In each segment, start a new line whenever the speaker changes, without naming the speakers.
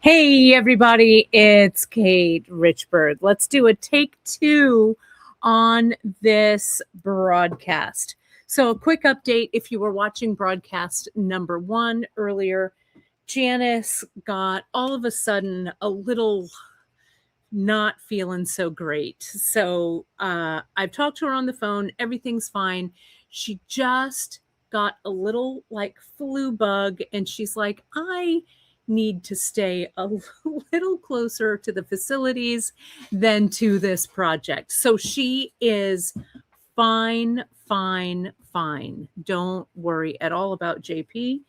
Hey everybody, it's Kate Richbird. Let's do a take two on this broadcast. So a quick update, if you were watching broadcast number 1 earlier, Janice got all of a sudden a little not feeling so great. So I've talked to her on the phone, everything's fine. She just got a little like flu bug and she's like, I need to stay a little closer to the facilities than to this project. So she is fine. Don't worry at all about JP.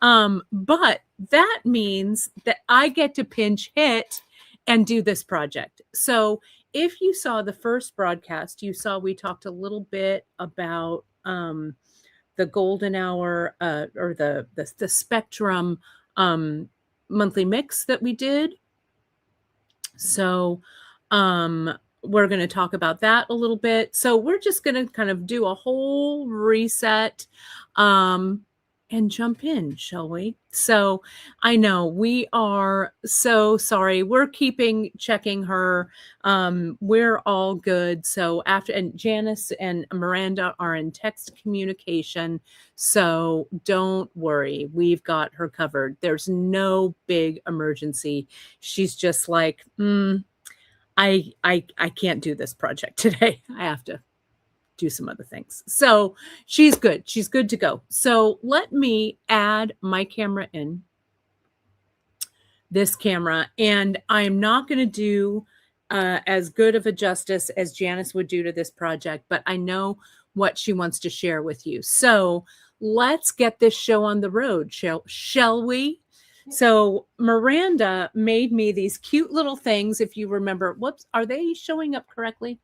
But that means that I get to pinch hit and do this project. So if you saw the first broadcast, you saw we talked a little bit about the golden hour or the spectrum monthly mix that we did. So we're going to talk about that a little bit. So we're just going to kind of do a whole reset and jump in, shall we? So I know we are so sorry. We're checking her. We're all good. So and Janice and Miranda are in text communication. So don't worry. We've got her covered. There's no big emergency. She's just like, I can't do this project today. I have to do some other things. So she's good. She's good to go. So let me add my camera in, this camera, and I'm not going to do as good of a justice as Janice would do to this project, but I know what she wants to share with you. So let's get this show on the road, shall we? So Miranda made me these cute little things. If you remember, whoops, are they showing up correctly?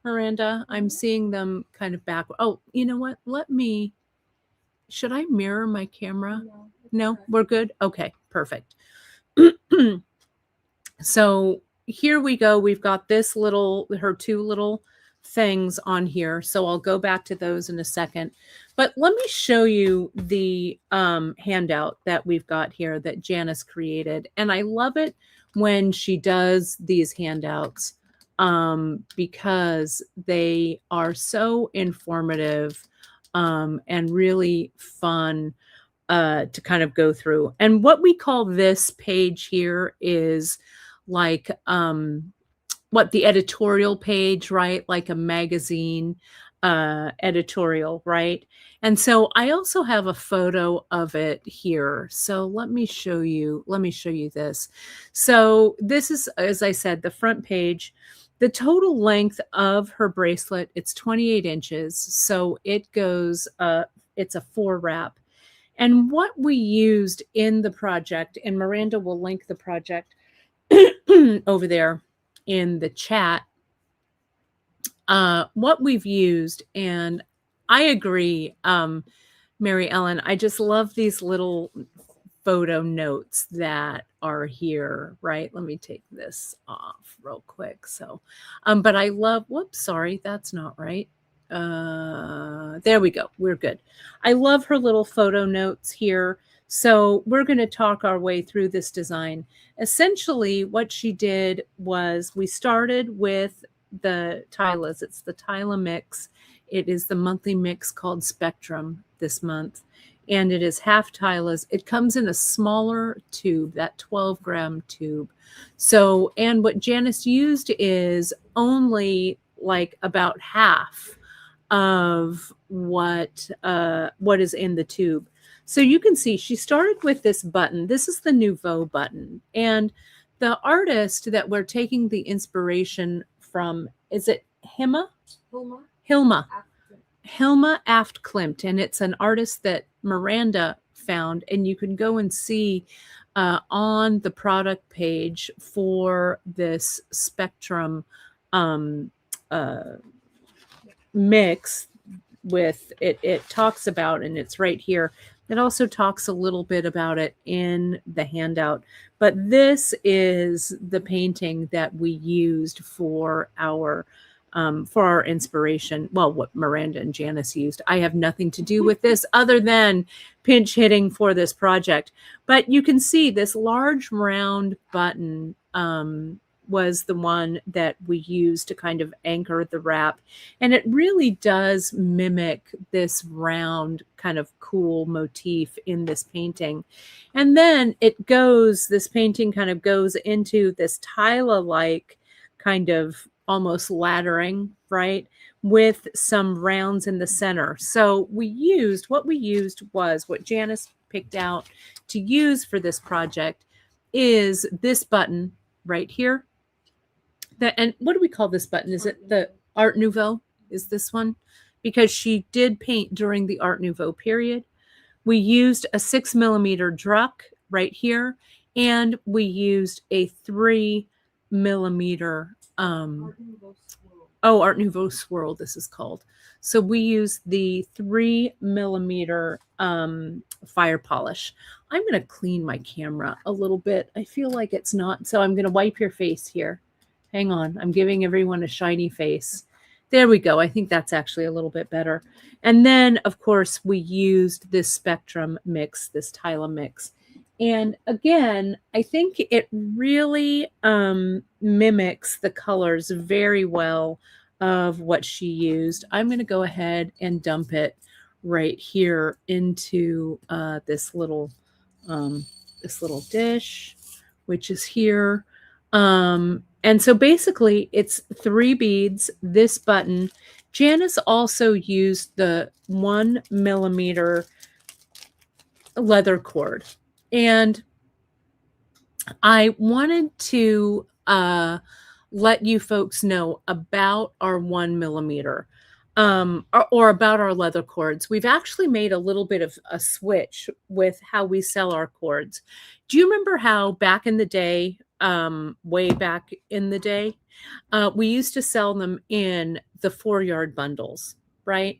Miranda, I'm seeing them kind of back. Oh, you know what? Should I mirror my camera? No, we're good. Okay, perfect. So here we go. We've got her two little things on here. So I'll go back to those in a second. But let me show you the handout that we've got here that Janice created. And I love it when she does these handouts because they are so informative and really fun to kind of go through. And what we call this page here is like what the editorial page, right? Like a magazine editorial, right? And so I also have a photo of it here. So let me show you this. So this is, as I said, the front page. The total length of her bracelet, it's 28 inches. So it goes, it's a 4 wrap. And what we used in the project, and Miranda will link the project over there in the chat, what we've used, and I agree, Mary Ellen, I just love these little photo notes that are here, right? Let me take this off real quick. So, but I love, whoops, sorry, that's not right. There we go. We're good. I love her little photo notes here. So we're going to talk our way through this design. Essentially, what she did was we started with the Tylas. It's the Tyla mix. It is the monthly mix called Spectrum this month. And it is half Tylas. It comes in a smaller tube, that 12-gram tube. So, and what Janice used is only like about half of what is in the tube. So you can see she started with this button. This is the Nouveau button. And the artist that we're taking the inspiration from, is it Hilma? Hilma Aft Klimt, and it's an artist that Miranda found, and you can go and see on the product page for this Spectrum mix with it. It talks about, and it's right here. It also talks a little bit about it in the handout, but this is the painting that we used for our for our inspiration. Well, what Miranda and Janice used. I have nothing to do with this other than pinch hitting for this project. But you can see this large round button was the one that we used to kind of anchor the wrap. And it really does mimic this round kind of cool motif in this painting. And then this painting kind of goes into this Tyla-like kind of almost laddering, right? With some rounds in the center. So what we used was what Janice picked out to use for this project is this button right here. And what do we call this button? Is it the Art Nouveau? Is this one? Because she did paint during the Art Nouveau period. We used a 6mm Druck right here, and we used a 3mm Art Nouveau Swirl, this is called. So we use the 3mm fire polish. I'm going to clean my camera a little bit. I feel like it's not. So I'm going to wipe your face here. Hang on. I'm giving everyone a shiny face. There we go. I think that's actually a little bit better. And then, of course, we used this Spectrum mix, this Tyla mix. And again, I think it really mimics the colors very well of what she used. I'm going to go ahead and dump it right here into this little dish, which is here. And so basically it's 3 beads, this button. Janice also used the 1mm leather cord. And I wanted to let you folks know about our 1mm or about our leather cords. We've actually made a little bit of a switch with how we sell our cords. Do you remember how back in the day, way back in the day, we used to sell them in the 4-yard bundles, right?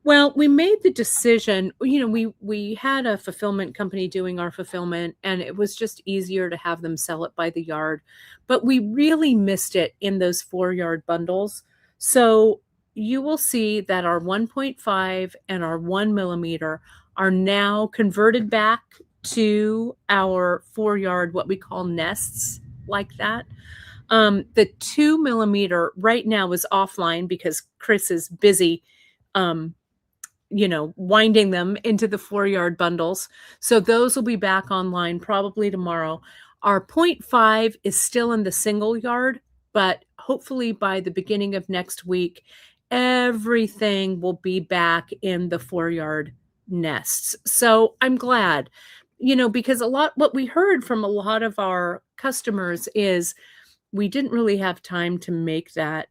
Well, we made the decision, we had a fulfillment company doing our fulfillment, and it was just easier to have them sell it by the yard. But we really missed it in those 4-yard bundles. So you will see that our 1.5 and our 1mm are now converted back to our 4-yard, what we call nests, like that. The 2mm right now is offline because Chris is busy winding them into the 4-yard bundles. So those will be back online probably tomorrow. Our 0.5 is still in the single yard, but hopefully by the beginning of next week, everything will be back in the 4-yard nests. So I'm glad, because what we heard from a lot of our customers is we didn't really have time to make that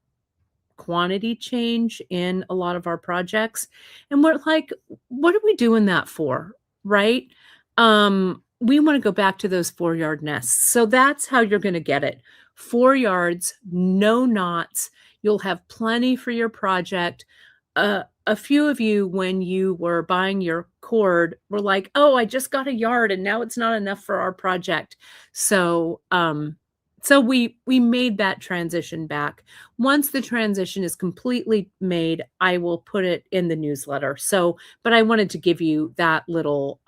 quantity change in a lot of our projects. And we're like, what are we doing that for? Right? We want to go back to those 4-yard nests. So that's how you're going to get it. 4 yards, no knots. You'll have plenty for your project. A few of you, when you were buying your cord, were like, oh, I just got a yard and now it's not enough for our project. So we made that transition back. Once the transition is completely made, I will put it in the newsletter. But I wanted to give you that little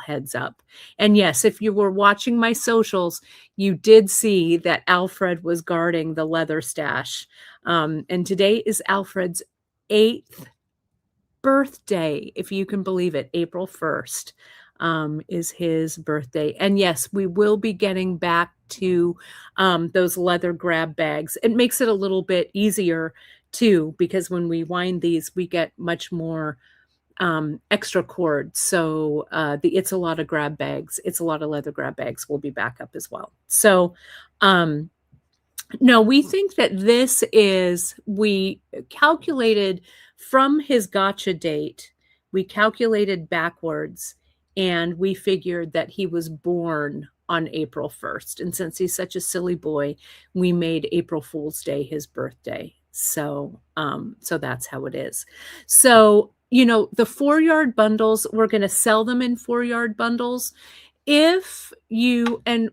heads up. And yes, if you were watching my socials, you did see that Alfred was guarding the leather stash. And today is Alfred's 8th birthday, if you can believe it. April 1st is his birthday. And yes, we will be getting back to those leather grab bags. It makes it a little bit easier too, because when we wind these, we get much more extra cord. So it's a lot of grab bags. It's a lot of leather grab bags will be back up as well. So no, we think that we calculated from his gotcha date, we calculated backwards, and we figured that he was born on April 1st. And since he's such a silly boy, we made April Fool's Day his birthday. So that's how it is. So, the 4-yard bundles, we're going to sell them in 4-yard bundles. And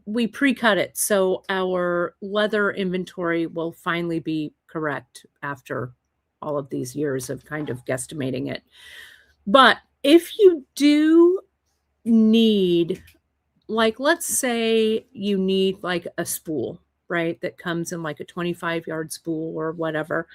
we pre-cut it, so our leather inventory will finally be correct after all of these years of kind of guesstimating it. But if you do need, like, let's say you need like a spool, right? That comes in like a 25-yard spool or whatever.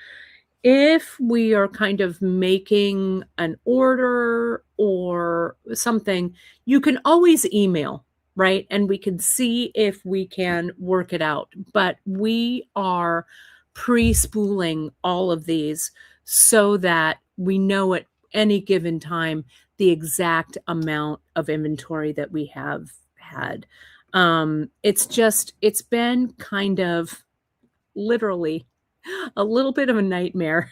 If we are kind of making an order or something, you can always email, right? And we can see if we can work it out. But we are pre-spooling all of these so that we know at any given time the exact amount of inventory that we have had. It's been kind of literally a little bit of a nightmare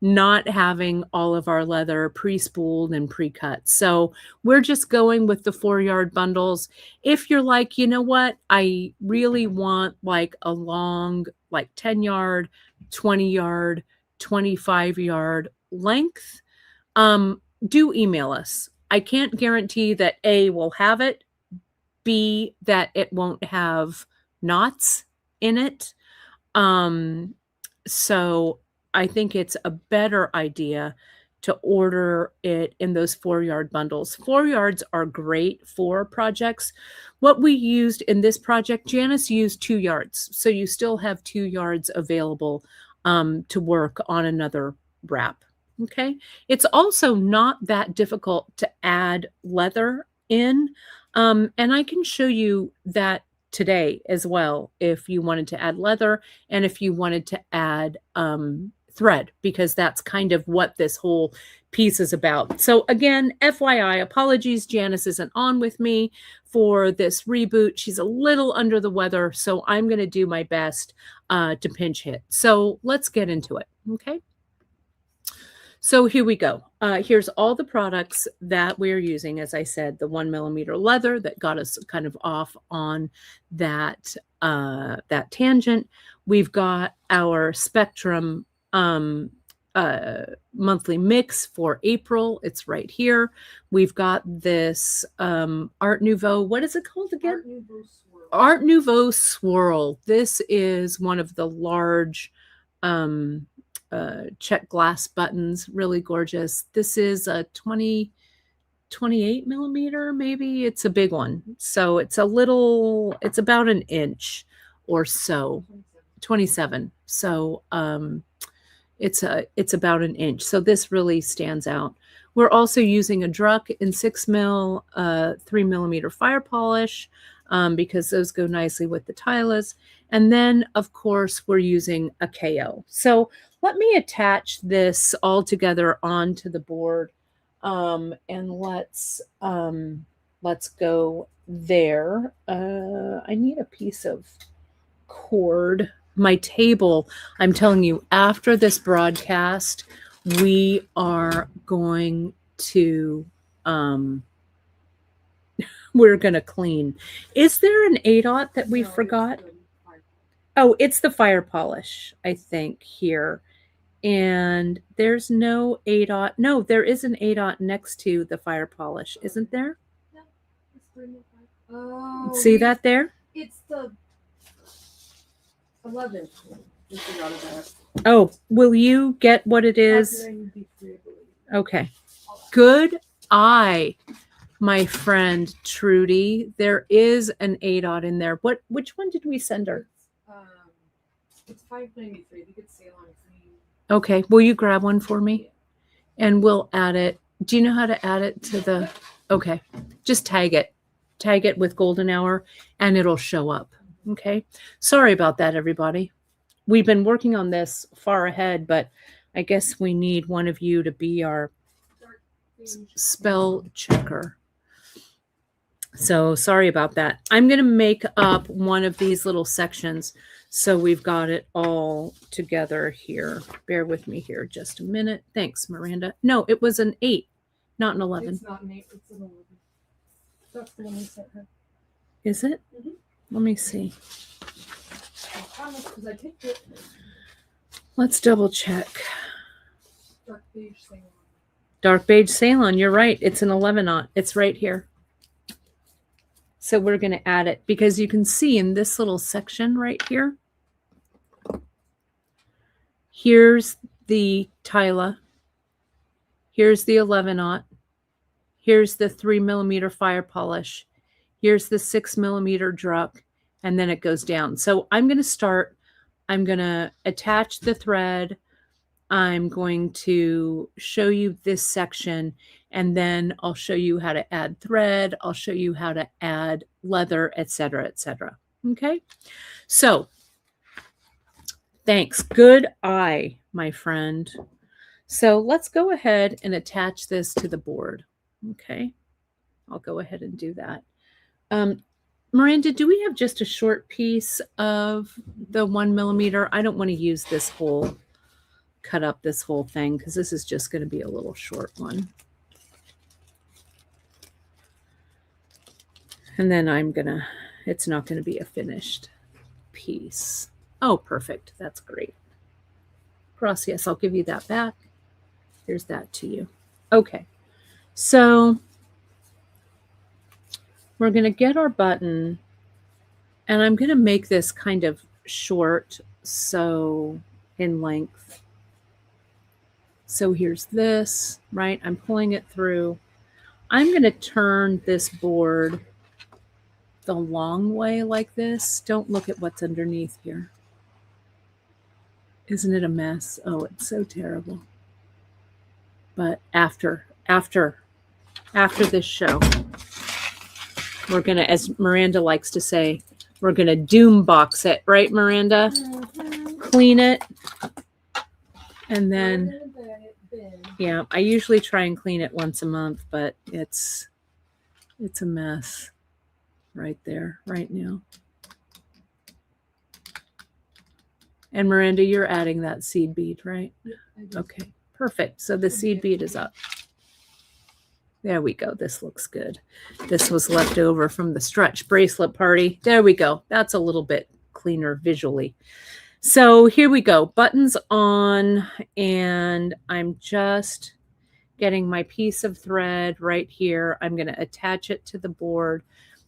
not having all of our leather pre-spooled and pre-cut. So we're just going with the 4-yard bundles. If you're like, you know what, I really want like a long, like 10-yard, 20-yard, 25-yard length, do email us. I can't guarantee that A, we'll have it, B, that it won't have knots in it. So I think it's a better idea to order it in those 4-yard bundles. 4 yards are great for projects. What we used in this project, Janice used 2 yards. So you still have 2 yards available to work on another wrap. Okay. It's also not that difficult to add leather in. And I can show you that today as well if you wanted to add leather and if you wanted to add thread, because that's kind of what this whole piece is about. So again, FYI, apologies, Janice isn't on with me for this reboot. She's a little under the weather, so I'm going to do my best to pinch hit. So let's get into it, okay? So here we go. Here's all the products that we're using. As I said, the 1mm leather that got us kind of off on that that tangent. We've got our Spectrum monthly mix for April. It's right here. We've got this Art Nouveau. What is it called again?
Art Nouveau Swirl.
Art Nouveau Swirl. This is one of the large check glass buttons, really gorgeous. This is a 28mm, maybe. It's a big one. So it's it's about an inch or so. 27. So it's about an inch. So this really stands out. We're also using a Druck in 6mm, 3mm fire polish, because those go nicely with the Tylas. And then, of course, we're using a KO. So let me attach this all together onto the board, and let's go there. I need a piece of cord. My table, I'm telling you, after this broadcast, we are going to we're going to clean. Is there an ADOT that we forgot? Oh, it's the fire polish, I think, here. And there's no ADOT. No, there is an ADOT next to the fire polish, isn't there?
Yeah, it's 305. Oh,
see that there?
It's the 11.
Oh, will you get what it is? Okay. Good eye, my friend Trudy. There is an ADOT in there. Which one did we send her?
It's $5.93. We could sail on free.
Okay. Will you grab one for me? And we'll add it. Do you know how to add it to the? Okay. Just tag it. Tag it with Golden Hour and it'll show up. Okay. Sorry about that, everybody. We've been working on this far ahead, but I guess we need one of you to be our spell checker. So sorry about that. I'm going to make up one of these little sections so we've got it all together here. Bear with me here just a minute. Thanks, Miranda. No, it was an 8, not an 11.
It's not an 8, it's an 11. That's the one we sent her.
Is it?
Mm-hmm.
Let me see.
I promise, because I picked it.
Let's double check.
Dark beige Ceylon.
Dark beige Ceylon. You're right. It's an 11-aught. It's right here. So we're going to add it because you can see in this little section right here, Here's the Tyla. Here's the 11-aught. Here's the 3mm fire polish. Here's the 6mm Druck, and then it goes down. So I'm going to start. I'm going to attach the thread. I'm going to show you this section, and then I'll show you how to add thread. I'll show you how to add leather, etc., etc. Okay? So, thanks. Good eye, my friend. So let's go ahead and attach this to the board. Okay? I'll go ahead and do that. Miranda, do we have just a short piece of the 1mm? I don't want to use this whole, cut up this whole thing, because this is just going to be a little short one. And then it's not going to be a finished piece. Oh, perfect. That's great. Gracias. I'll give you that back. Here's that to you. Okay. So we're going to get our button, and I'm going to make this kind of short, so in length. So here's this, right? I'm pulling it through. I'm going to turn this board the long way like this. Don't look at what's underneath here. Isn't it a mess? Oh, it's so terrible. But after this show, we're going to, as Miranda likes to say, we're going to doom box it, right, Miranda? Mm-hmm. Clean it. And then, yeah, I usually try and clean it once a month, but it's a mess right there, right now. And Miranda, you're adding that seed bead, right? Okay, perfect. So the seed bead is up. There we go. This looks good. This was left over from the stretch bracelet party. There we go. That's a little bit cleaner visually. So here we go. Buttons on, and I'm just getting my piece of thread right here. I'm going to attach it to the board.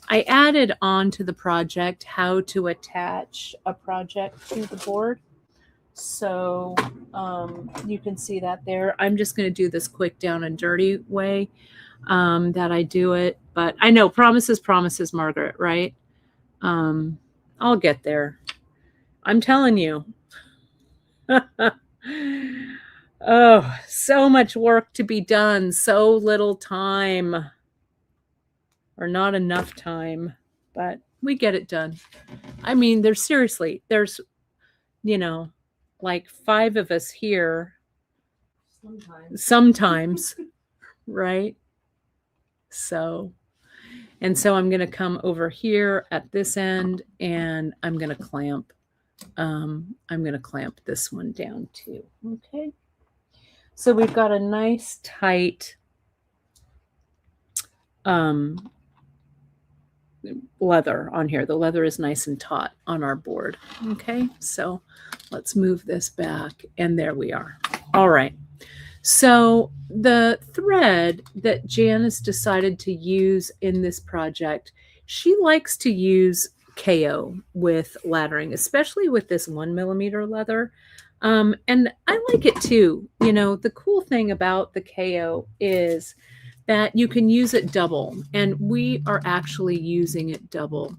I added on to the project how to attach a project to the board. So you can see that there. I'm just going to do this quick down and dirty way that I do it. But I know promises, Margaret, right? I'll get there. I'm telling you. Oh, so much work to be done. So little time. Or not enough time. But we get it done. I mean, there's, you know, like 5 of us here. Sometimes. Right? So I'm going to come over here at this end, and I'm going to clamp. I'm going to clamp this one down too. Okay. So we've got a nice tight leather on here. The leather is nice and taut on our board. Okay. So let's move this back, and there we are. All right. So the thread that Janice decided to use in this project, she likes to use KO with laddering, especially with this 1mm leather. And I like it too. You know, the cool thing about the KO is that you can use it double, and we are actually using it double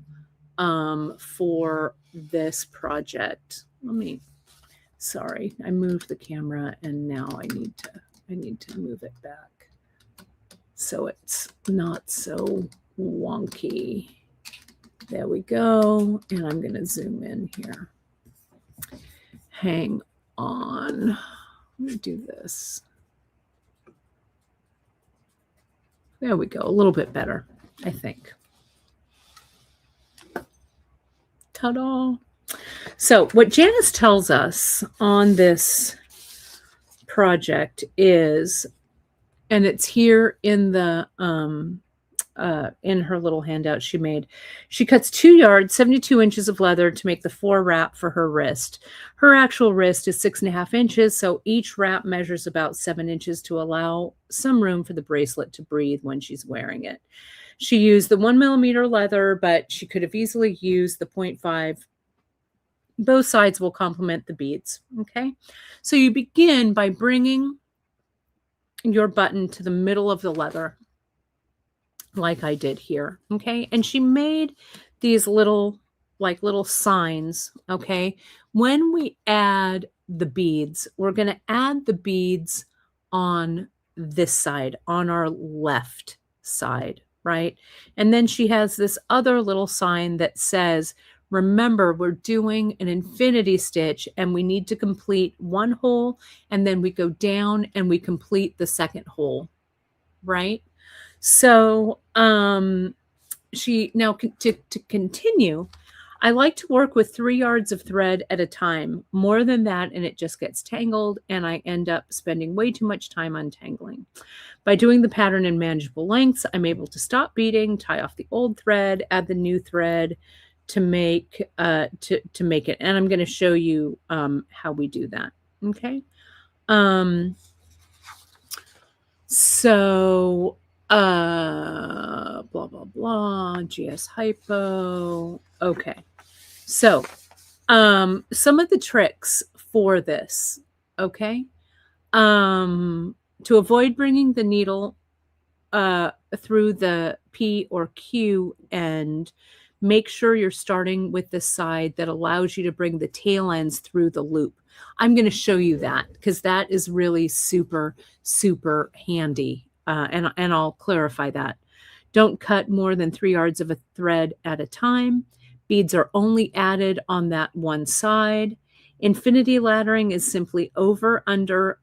for this project. Sorry, I moved the camera, and now I need to move it back so it's not so wonky. There we go. And I'm going to zoom in here. Hang on. Let me do this. There we go. A little bit better, I think. Ta-da. So what Janice tells us on this project is, and it's here in the in her little handout she made, she cuts 2 yards, 72 inches of leather to make the 4 wrap for her wrist. Her actual wrist is 6.5 inches, so each wrap measures about 7 inches to allow some room for the bracelet to breathe when she's wearing it. She used the 1mm leather, but she could have easily used the 0.5 Both sides will complement the beads, okay? So you begin by bringing your button to the middle of the leather, like I did here, okay? And she made these little, like little signs, okay? When we add the beads, we're gonna add the beads on this side, on our left side, right? And then she has this other little sign that says, remember, we're doing an infinity stitch and we need to complete one hole, and then we go down and we complete the second hole, right? So she now to continue, I like to work with 3 yards of thread at a time. More than that, and it just gets tangled, and I end up spending way too much time untangling. By doing the pattern in manageable lengths, I'm able to stop beading, tie off the old thread, add the new thread to make it. And I'm going to show you how we do that. Okay. So blah blah blah, GS hypo. Okay. So some of the tricks for this, okay? To avoid bringing the needle through the P or Q end, make sure you're starting with the side that allows you to bring the tail ends through the loop. I'm going to show you that because that is really super, super handy. And I'll clarify that. Don't cut more than 3 yards of a thread at a time. Beads are only added on that one side. Infinity laddering is simply over, under,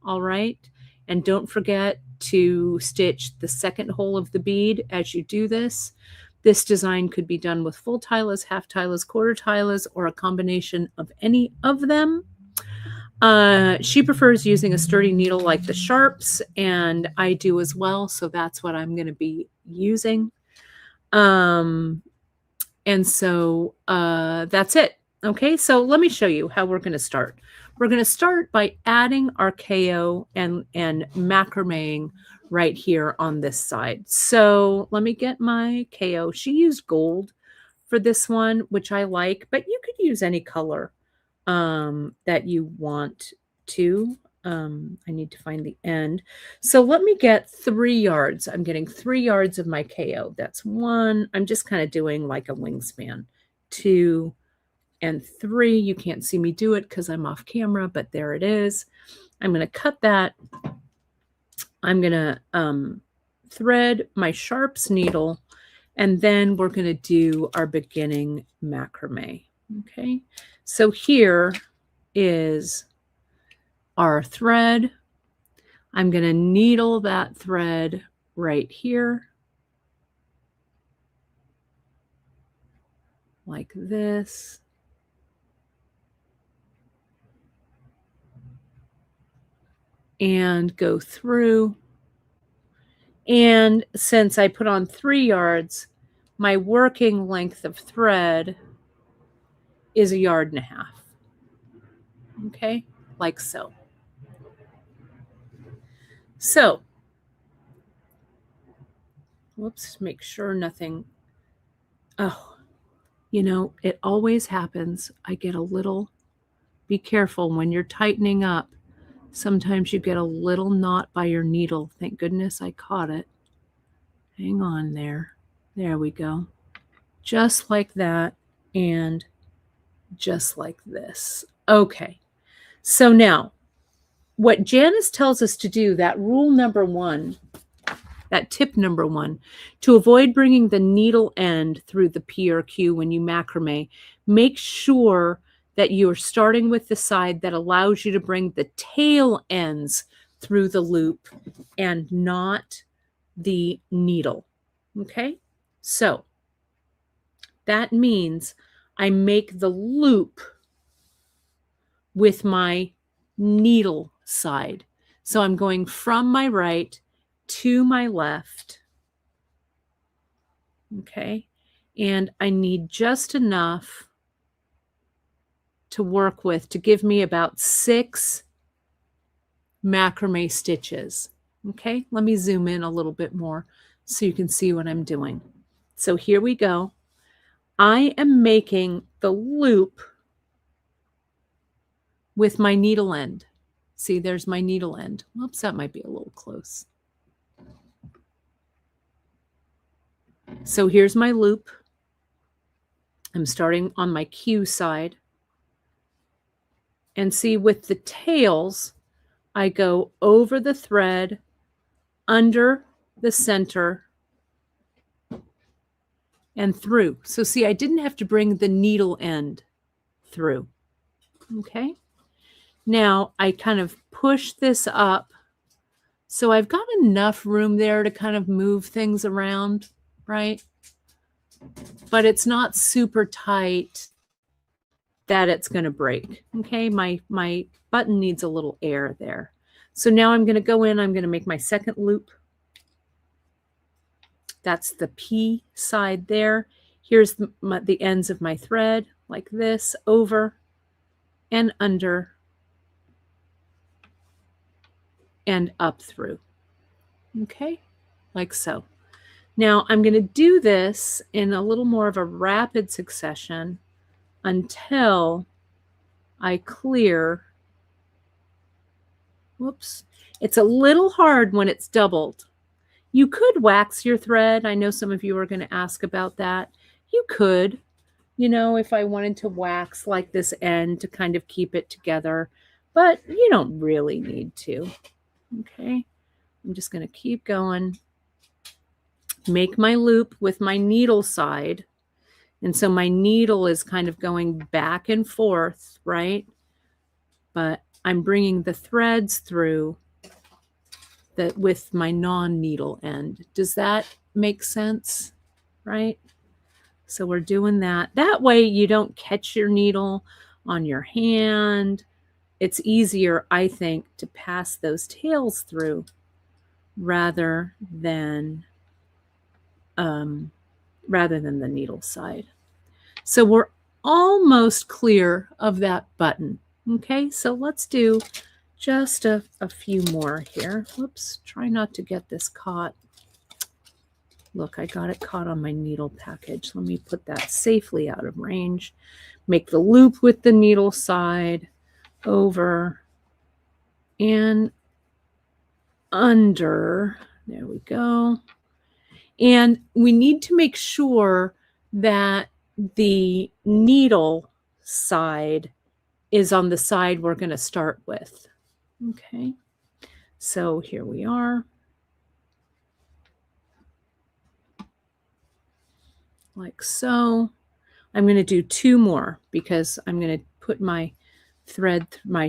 all right? And don't forget to stitch the second hole of the bead as you do this. This design could be done with full tieless, half tieless, quarter tieless, or a combination of any of them. She prefers using a sturdy needle like the Sharps, and I do as well, so that's what I'm going to be using. And so that's it. Okay, so let me show you how we're going to start. We're going to start by adding our KO and macrameing right here on this side. So let me get my KO. She used gold for this one, which I like, but you could use any color that you want to. I need to find the end. So let me get 3 yards. I'm getting 3 yards of my KO. That's 1. I'm just kind of doing like a wingspan. 2 and 3. You can't see me do it because I'm off camera, but there it is. I'm going to cut that. I'm going to thread my Sharps needle, and then we're going to do our beginning macrame. Okay, so here is our thread. I'm going to needle that thread right here, like this. And go through. And since I put on 3 yards, my working length of thread is 1.5 yards. Okay, like so. So, whoops, make sure nothing. Oh, you know, it always happens. I get a little, be careful when you're tightening up. Sometimes you get a little knot by your needle. Thank goodness I caught it. Hang on there. There we go. Just like that, and just like this. Okay. So now, what Janice tells us to do, that rule number 1, that tip number 1, to avoid bringing the needle end through the P or Q when you macrame, make sure that you're starting with the side that allows you to bring the tail ends through the loop and not the needle. Okay? So that means I make the loop with my needle side. So I'm going from my right to my left. Okay? And I need just enough to work with to give me about 6 macrame stitches. Okay, let me zoom in a little bit more so you can see what I'm doing. So here we go. I am making the loop with my needle end. See, there's my needle end. Oops, that might be a little close. So here's my loop. I'm starting on my Q side. And see, with the tails, I go over the thread, under the center, and through. So see, I didn't have to bring the needle end through. Okay. Now I kind of push this up. So I've got enough room there to kind of move things around, right? But it's not super tight that it's going to break. Okay. My button needs a little air there. So now I'm going to go in, I'm going to make my second loop. That's the P side there. Here's the ends of my thread, like this, over and under and up through. Okay, like so. Now I'm going to do this in a little more of a rapid succession until I clear. Whoops. It's a little hard when it's doubled. You could wax your thread. I know some of you are going to ask about that. You could, you know, if I wanted to wax like this end to kind of keep it together, but you don't really need to. Okay. I'm just going to keep going. Make my loop with my needle side. And so my needle is kind of going back and forth, right? But I'm bringing the threads through that with my non-needle end. Does that make sense? Right? So we're doing that. That way you don't catch your needle on your hand. It's easier, I think, to pass those tails through rather than the needle side. So we're almost clear of that button. Okay, so let's do just a few more here. Whoops, try not to get this caught. Look, I got it caught on my needle package. Let me put that safely out of range. Make the loop with the needle side, over and under. There we go. And we need to make sure that the needle side is on the side we're going to start with. Okay, so here we are. Like so. I'm going to do two more because I'm going to put my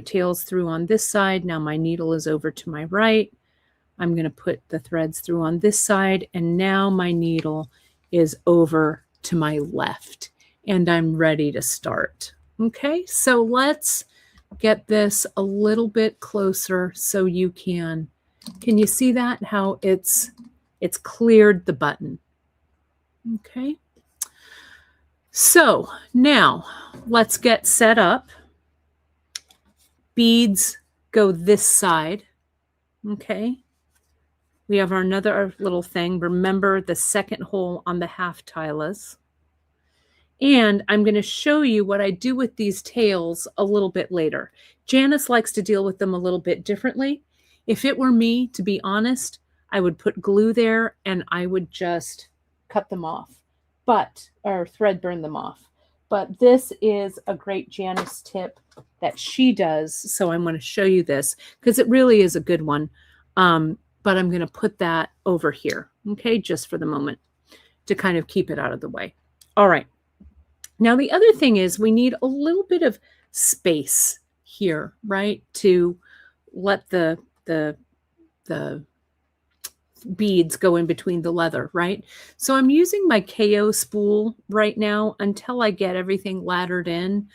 tails through on this side. Now my needle is over to my right. I'm going to put the threads through on this side, and now my needle is over to my left, and I'm ready to start. Okay, so let's get this a little bit closer so you can you see that, how it's cleared the button? Okay, so now let's get set up. Beads go this side. Okay, we have another little thing. Remember the second hole on the half tilas. And I'm going to show you what I do with these tails a little bit later. Janice likes to deal with them a little bit differently. If it were me, to be honest, I would put glue there and I would just cut them off, or thread burn them off. But this is a great Janice tip that she does. So I'm going to show you this because it really is a good one. But I'm going to put that over here, okay, just for the moment to kind of keep it out of the way. All right. Now, the other thing is we need a little bit of space here, right, to let the beads go in between the leather, right? So I'm using my KO spool right now until I get everything laddered in.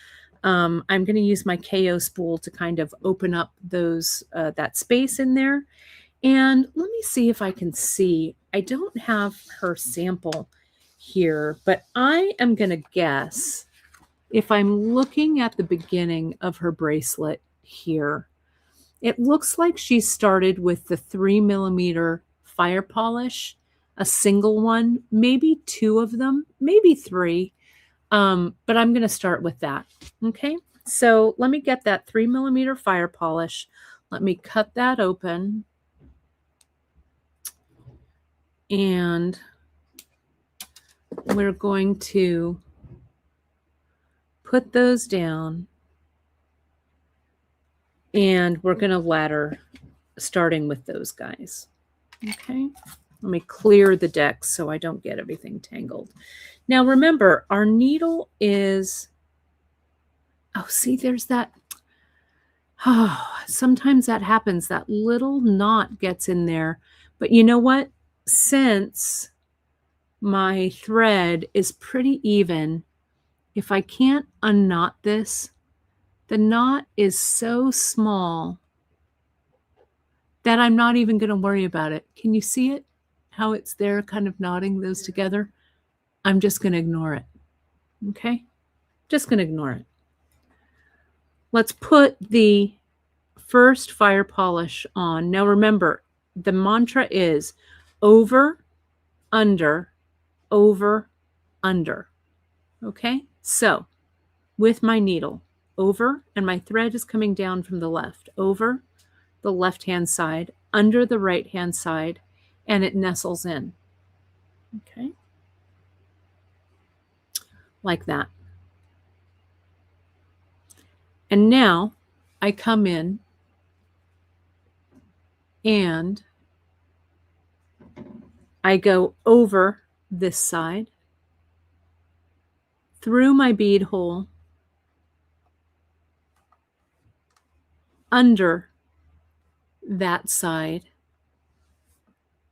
I'm going to use my KO spool to kind of open up those that space in there. And let me see if I can see. I don't have her sample here, but I am going to guess, if I'm looking at the beginning of her bracelet here, it looks like she started with the 3mm fire polish, a single one, maybe two of them, maybe three. But I'm going to start with that. Okay. So let me get that 3mm fire polish. Let me cut that open. And we're going to put those down. And we're going to ladder starting with those guys. Okay. Let me clear the deck so I don't get everything tangled. Now remember, our needle is, oh, see, there's that. Oh, sometimes that happens. That little knot gets in there. But you know what? Since my thread is pretty even, if I can't unknot this, the knot is so small that I'm not even going to worry about it. Can you see it? How it's there kind of knotting those together? I'm just going to ignore it. Okay? Just going to ignore it. Let's put the first fire polish on. Now remember, the mantra is over, under, over, under. Okay? So, with my needle, over, and my thread is coming down from the left, over the left-hand side, under the right-hand side, and it nestles in. Okay? Like that. And now I come in and I go over this side, through my bead hole, under that side,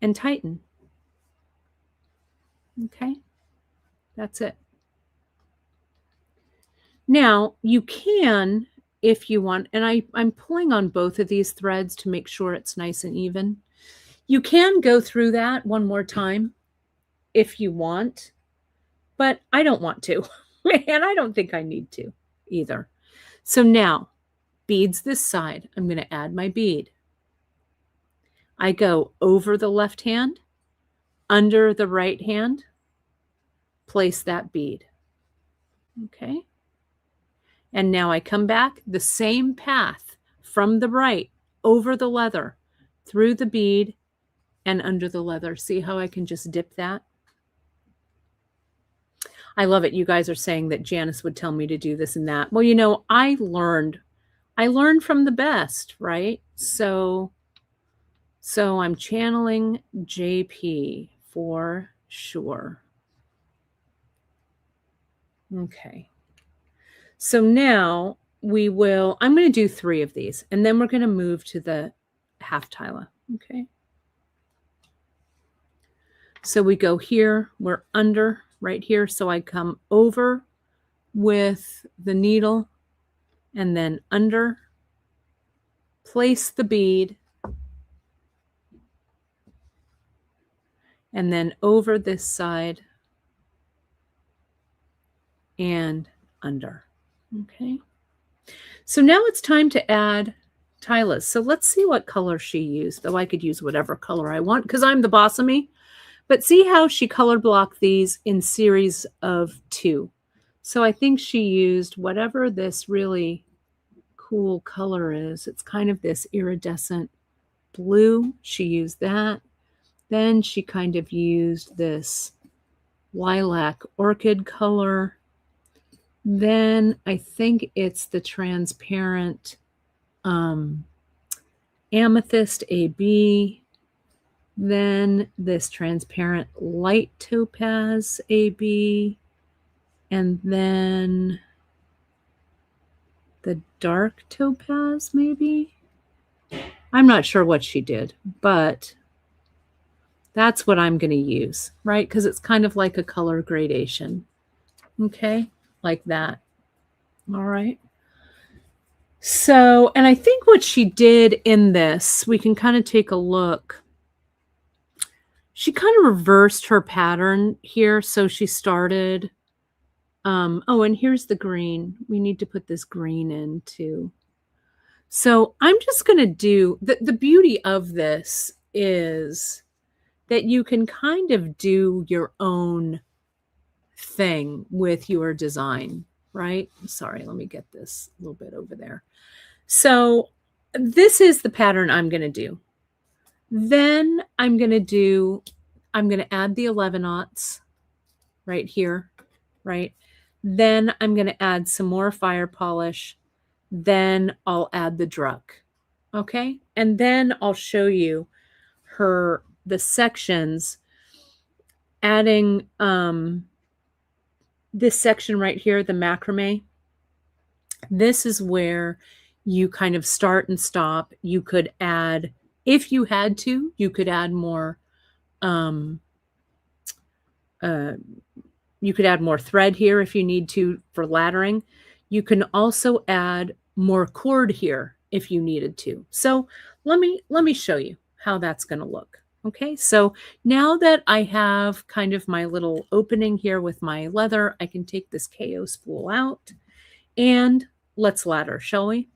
and tighten. Okay, that's it. Now you can, if you want, and I'm pulling on both of these threads to make sure it's nice and even. You can go through that one more time if you want, but I don't want to, and I don't think I need to either. So now, beads this side, I'm going to add my bead. I go over the left hand, under the right hand, place that bead. Okay. And now I come back the same path from the right, over the leather, through the bead, and under the leather. See how I can just dip that? I love it. You guys are saying that Janice would tell me to do this and that. Well, you know, I learned from the best, right? So I'm channeling JP for sure. Okay. So now I'm going to do 3 of these, and then we're going to move to the half tila. Okay. So we go here, we're under right here. So I come over with the needle and then under, place the bead, and then over this side and under. Okay. So now it's time to add tilas. So let's see what color she used, though I could use whatever color I want because I'm the boss of me. But see how she color blocked these in series of 2. So I think she used whatever this really cool color is. It's kind of this iridescent blue. She used that. Then she kind of used this lilac orchid color. Then I think it's the transparent amethyst AB. Then this transparent light topaz AB. And then the dark topaz, maybe? I'm not sure what she did, but that's what I'm going to use, right? Because it's kind of like a color gradation. Okay, like that. All right. So, and I think what she did in this, we can kind of take a look. She kind of reversed her pattern here. So she started, oh, and here's the green. We need to put this green in too. So I'm just going to do, the beauty of this is that you can kind of do your own thing with your design, right? Sorry, let me get this a little bit over there. So this is the pattern I'm going to do. Then I'm going to add the 11/aughts right here, right? Then I'm going to add some more fire polish. Then I'll add the druck. Okay? And then I'll show you the sections, adding this section right here, the macrame. This is where you kind of start and stop. You could add, if you had to, you could add more you could add more thread here if you need to for laddering. You can also add more cord here if you needed to. So let me show you how that's going to look. Okay, so now that I have kind of my little opening here with my leather, I can take this KO spool out and let's ladder, shall we?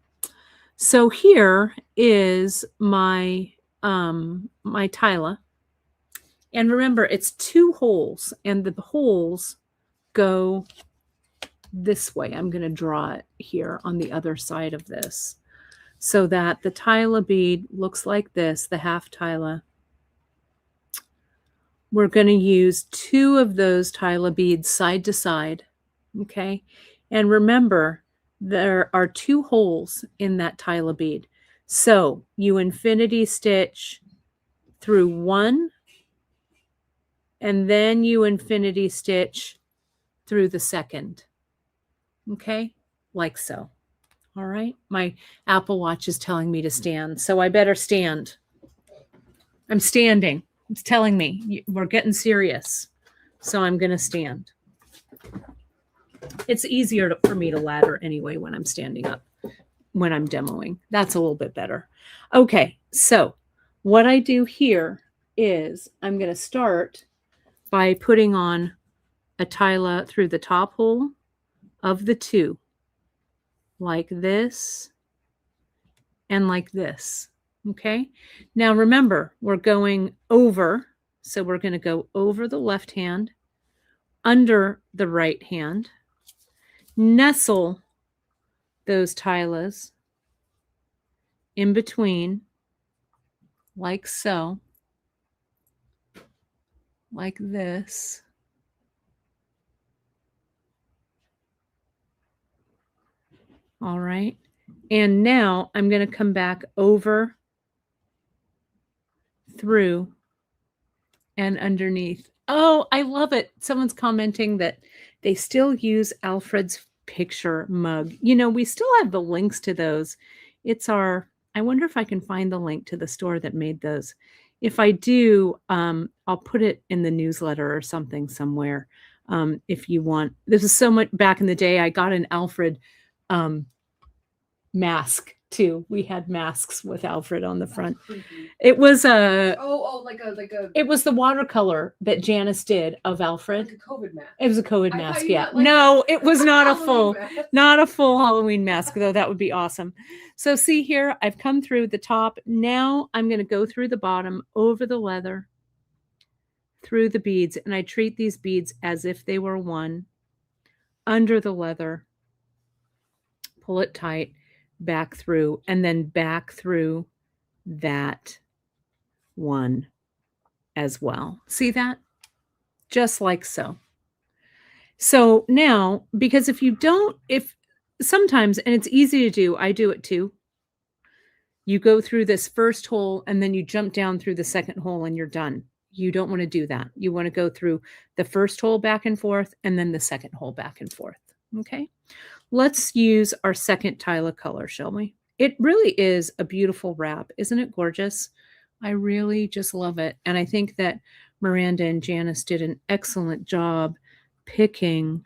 So here is my my tila. And remember, it's 2 holes, and the holes go this way. I'm going to draw it here on the other side of this so that the tila bead looks like this, the half tila. We're going to use 2 of those tila beads side to side, okay? And remember, there are 2 holes in that tila bead. So you infinity stitch through 1, and then you infinity stitch through the second. Okay, like so. All right, my Apple Watch is telling me to stand, so I better stand. I'm standing. It's telling me we're getting serious, so I'm going to stand. It's easier for me to ladder anyway when I'm standing up, when I'm demoing. That's a little bit better. Okay, so what I do here is I'm going to start by putting on a tila through the top hole of the 2, like this and like this. Okay, now remember, we're going over, so we're going to go over the left hand, under the right hand, nestle those tilas in between, like so, like this. All right. And now I'm going to come back over, through, and underneath. Oh, I love it. Someone's commenting that they still use Alfred's picture mug. You know, we still have the links to those. I wonder if I can find the link to the store that made those. If I do, I'll put it in the newsletter or something somewhere. If you want. This is so much back in the day. I got an Alfred mask too. We had masks with Alfred on the front. It was it was the watercolor that Janice did of Alfred.
Like a COVID mask.
It was a COVID mask, yeah. No, it was not a full Halloween mask, though. That would be awesome. So see here, I've come through the top. Now I'm going to go through the bottom, over the leather, through the beads, and I treat these beads as if they were one, under the leather, pull it tight, back through, and then back through that one as well. See that? Just like so. So now, because if sometimes, and it's easy to do, I do it too. You go through this first hole and then you jump down through the second hole and you're done. You don't want to do that. You want to go through the first hole back and forth and then the second hole back and forth. Okay. Let's use our second tila color, shall we? It really is a beautiful wrap. Isn't it gorgeous? I really just love it. And I think that Miranda and Janice did an excellent job picking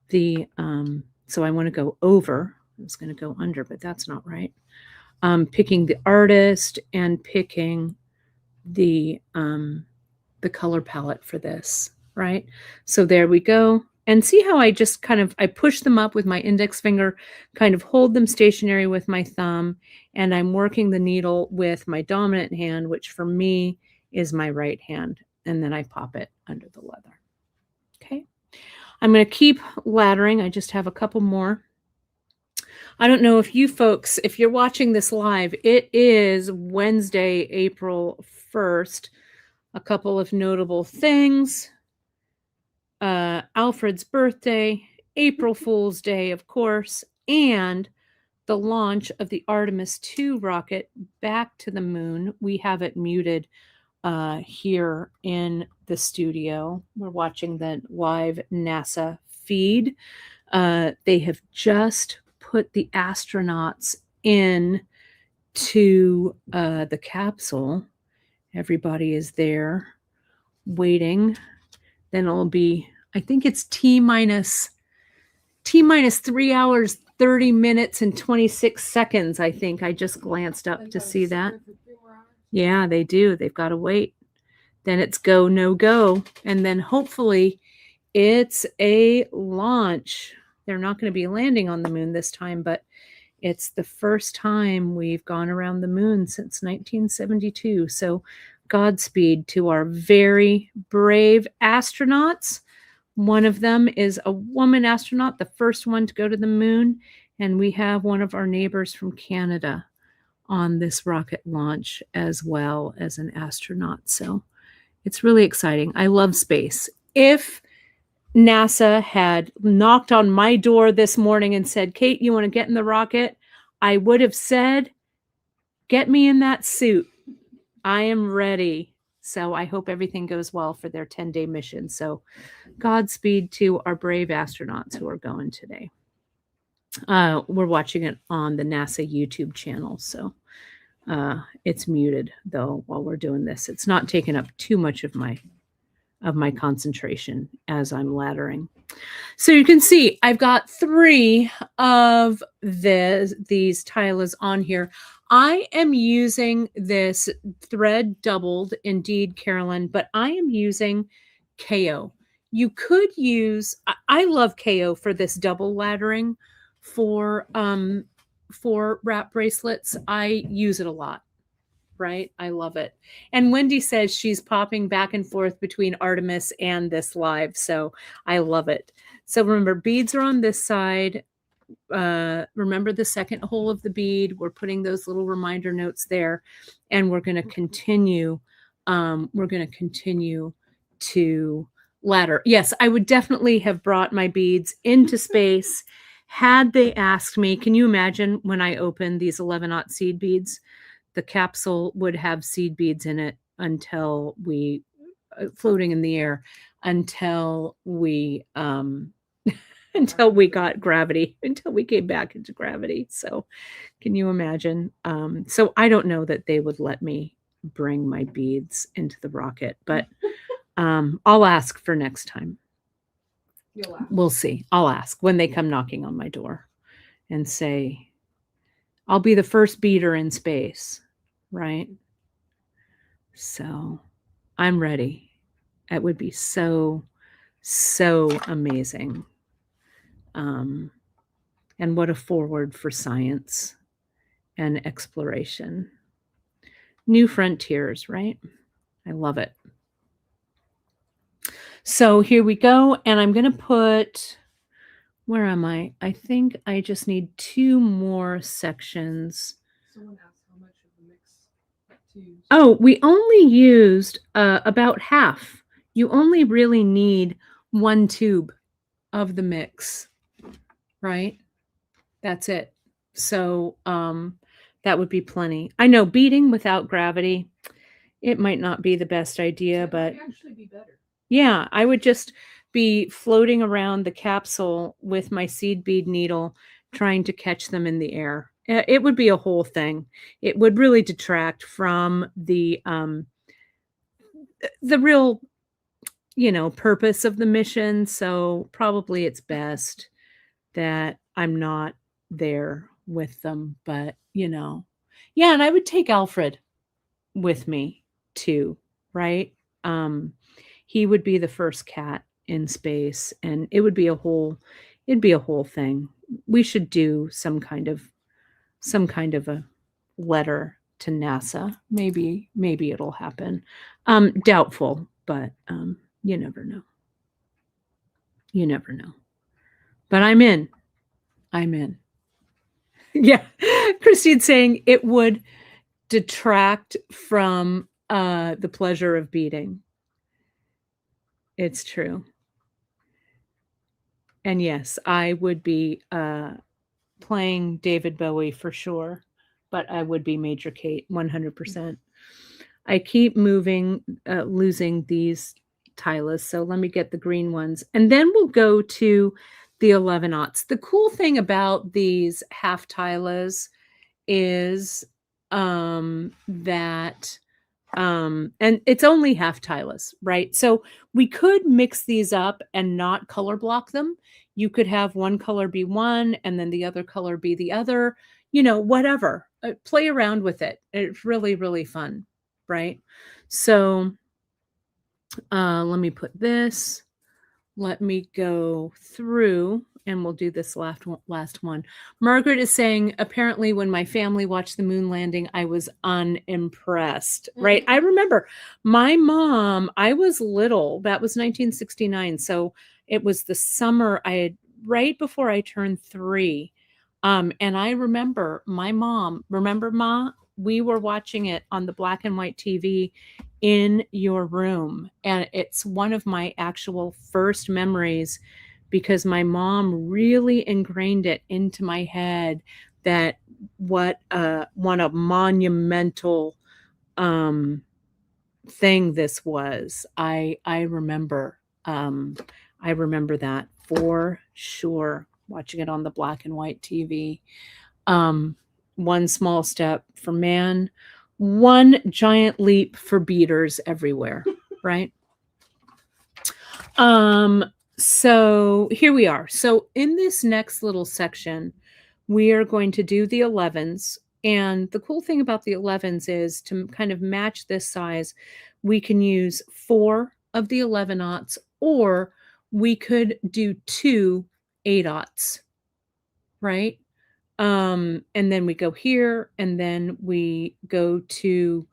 the, so I want to go over. I was going to go under, but that's not right. Picking the artist and picking the color palette for this, right? So there we go. And see how I just I push them up with my index finger, kind of hold them stationary with my thumb, and I'm working the needle with my dominant hand, which for me is my right hand, and then I pop it under the leather. Okay. I'm going to keep laddering. I just have a couple more. I don't know if you folks, if you're watching this live, it is Wednesday, April 1st. A couple of notable things. Alfred's birthday, April Fool's Day, of course, and the launch of the Artemis 2 rocket back to the moon. We have it muted here in the studio. We're watching the live NASA feed. They have just put the astronauts in to the capsule. Everybody is there waiting. Then it'll be, I think it's T minus 3 hours, 30 minutes, and 26 seconds. I think I just glanced up to see that. Yeah, they do. They've got to wait. Then it's go, no go. And then hopefully it's a launch. They're not going to be landing on the moon this time, but it's the first time we've gone around the moon since 1972. So Godspeed to our very brave astronauts. One of them is a woman astronaut, the first one to go to the moon. And we have one of our neighbors from Canada on this rocket launch as well as an astronaut. So it's really exciting. I love space. If NASA had knocked on my door this morning and said, Kate, you want to get in the rocket? I would have said, get me in that suit. I am ready. So I hope everything goes well for their 10-day mission. So Godspeed to our brave astronauts who are going today. We're watching it on the NASA YouTube channel. So it's muted though while we're doing this. It's not taking up too much of my concentration as I'm laddering. So you can see I've got 3 of these tilas on here. I am using this thread doubled, indeed, Carolyn, but I am using KO. You could use, I love KO for this double laddering for wrap bracelets. I use it a lot. Right? I love it. And Wendy says she's popping back and forth between Artemis and this live. So I love it. So remember, beads are on this side. Remember the second hole of the bead. We're putting those little reminder notes there. And we're going to continue. To ladder. Yes, I would definitely have brought my beads into space had they asked me. Can you imagine when I opened these 11-aught seed beads? The capsule would have seed beads in it until we floating in the air until we until we got gravity, until we came back into gravity. So can you imagine? So I don't know that they would let me bring my beads into the rocket, but I'll ask for next time.
You'll ask.
We'll see. I'll ask when they come knocking on my door and say, I'll be the first beater in space. Right? So I'm ready. It would be so amazing. And what a forward for science and exploration. New frontiers, right? I love it. So here we go. And I'm going to put, where am I? I think I just need 2 more sections.
Someone asked how much of the mix to use.
Oh, we only used about half. You only really need 1 tube of the mix, right? That's it. So that would be plenty. I know beading without gravity, it might not be the best idea, but
It would actually be better.
yeah, I would just be floating around the capsule with my seed bead needle, trying to catch them in the air. It would be a whole thing. It would really detract from the real, purpose of the mission. So probably it's best that I'm not there with them. But, yeah, and I would take Alfred with me too, right? He would be the first cat in space, and it'd be a whole thing. We should do some kind of a letter to NASA. Maybe it'll happen. Doubtful, but you never know. You never know. But I'm in. I'm in. Yeah. Christine saying it would detract from the pleasure of beading. It's true. And yes, I would be playing David Bowie for sure, but I would be Major Kate 100%. I keep losing these Tylas, so let me get the green ones. And then we'll go to the 11/aughts. The cool thing about these half Tylas is that and it's only half Tylas, right? So we could mix these up and not color block them. You could have one color be one and then the other color be the other, whatever. Play around with it. It's really, really fun, right? So let me put this. Let me go through and we'll do this last one. Margaret is saying, apparently when my family watched the moon landing, I was unimpressed, right? I remember my mom, I was little, that was 1969. So it was the summer right before I turned 3. And I remember my mom, remember Ma, we were watching it on the black and white TV in your room. And it's one of my actual first memories because my mom really ingrained it into my head that what a monumental thing this was. I remember that for sure, watching it on the black and white TV. One small step for man, one giant leap for beaters everywhere, right? So here we are. So in this next little section, we are going to do the 11s. And the cool thing about the 11s is to kind of match this size, we can use 4 of the 11/aughts, or we could do 2 8/aughts, right? And then we go here, and then we go to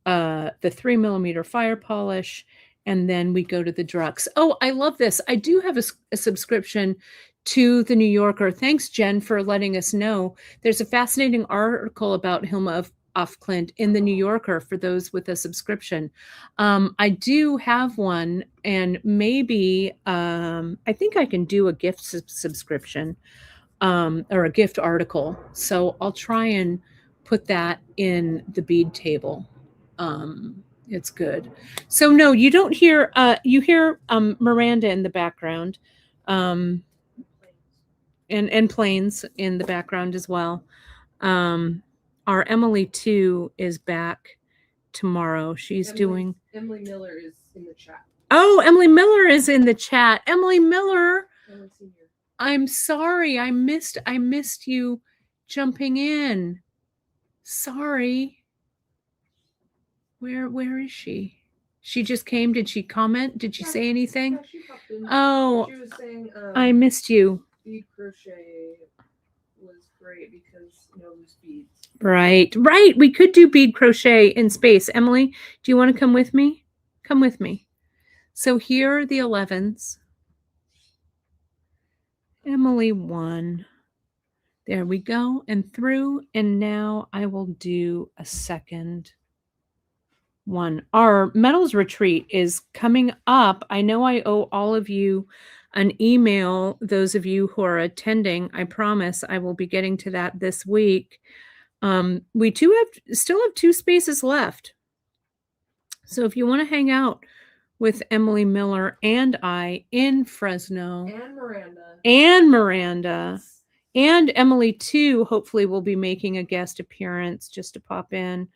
the 3mm fire polish, and then we go to the Drux. Oh, I love this. I do have a subscription to the New Yorker. Thanks, Jen, for letting us know. There's a fascinating article about Hilma af Klint in the New Yorker for those with a subscription. I do have one, and maybe I think I can do a gift subscription. Or a gift article. So I'll try and put that in the bead table. It's good. So no, you don't hear, you hear Miranda in the background, and planes in the background as well. Our Emily too is back tomorrow. She's doing.
Emily Miller is in the chat.
Oh, Emily Miller is in the chat. Emily Miller. I'm sorry. I missed you jumping in. Sorry. Where is she? She just came. Did she comment? Did she say anything?
Yeah, she popped in.
Oh,
she was saying
I missed you.
Bead crochet was great because there's beads.
Right. We could do bead crochet in space. Emily, do you want to come with me? Come with me. So here are the 11s. Emily 1. There we go. And through. And now I will do a second one. Our metals retreat is coming up. I know I owe all of you an email, those of you who are attending. I promise I will be getting to that this week. We still have 2 spaces left. So if you want to hang out with Emily Miller and I in Fresno. And Miranda. And Emily too, hopefully will be making a guest appearance just to pop in.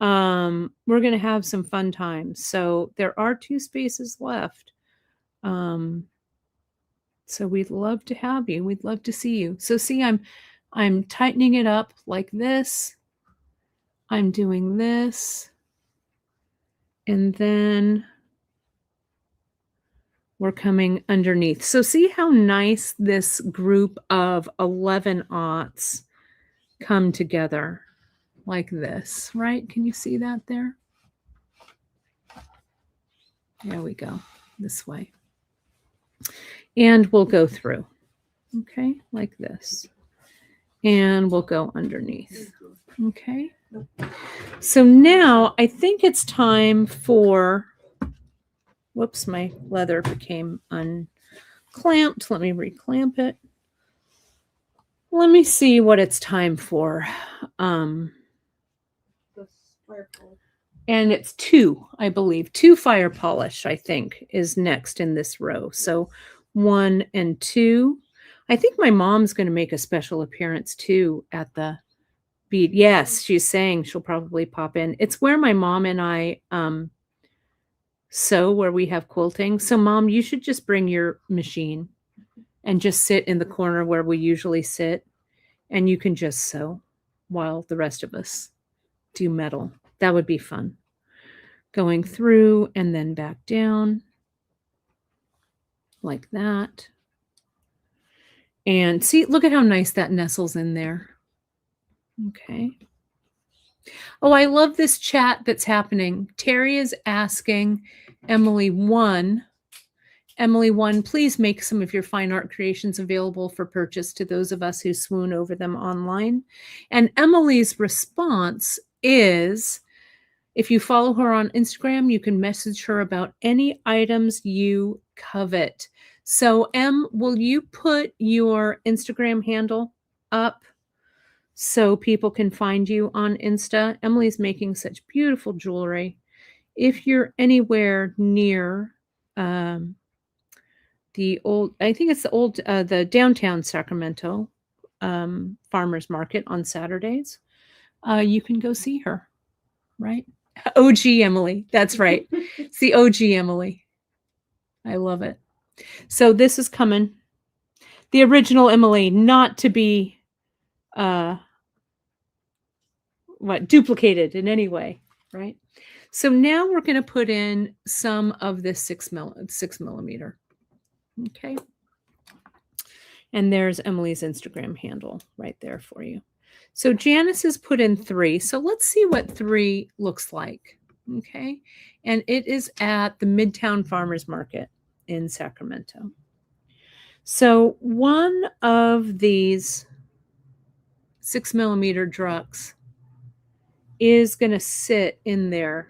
We're going to have some fun times. So there are 2 spaces left. So we'd love to have you. We'd love to see you. So see, I'm tightening it up like this. I'm doing this. And then we're coming underneath. So see how nice this group of 11/aughts come together like this, right? Can you see that there? There we go, this way. And we'll go through, okay, like this. And we'll go underneath, okay? So now I think it's time for, whoops, my leather became unclamped. Let me reclamp it. Let me see what it's time for.
The fire polish.
And it's 2, I believe. 2 fire polish, I think, is next in this row. So 1 and 2. I think my mom's going to make a special appearance too at the bead. Yes, she's saying she'll probably pop in. It's where my mom and I sew, where we have quilting. So Mom, you should just bring your machine and just sit in the corner where we usually sit, and you can just sew while the rest of us do metal. That would be fun. Going through and then back down like that. And see, look at how nice that nestles in there. Okay. Oh, I love this chat that's happening. Terry is asking Emily 1, please make some of your fine art creations available for purchase to those of us who swoon over them online. And Emily's response is, if you follow her on Instagram, you can message her about any items you covet. So, Em, will you put your Instagram handle up so people can find you on Insta? Emily's making such beautiful jewelry. If you're anywhere near the old, I think it's the downtown Sacramento farmers market on Saturdays, you can go see her, right? OG Emily. That's right. It's the OG Emily. I love it. So this is coming. The original Emily, not to be duplicated in any way, right? So now we're going to put in some of this 6 millimeter. Okay. And there's Emily's Instagram handle right there for you. So Janice has put in 3. So let's see what 3 looks like. Okay. And it is at the Midtown Farmers Market in Sacramento. So one of these 6 millimeter drucks is going to sit in there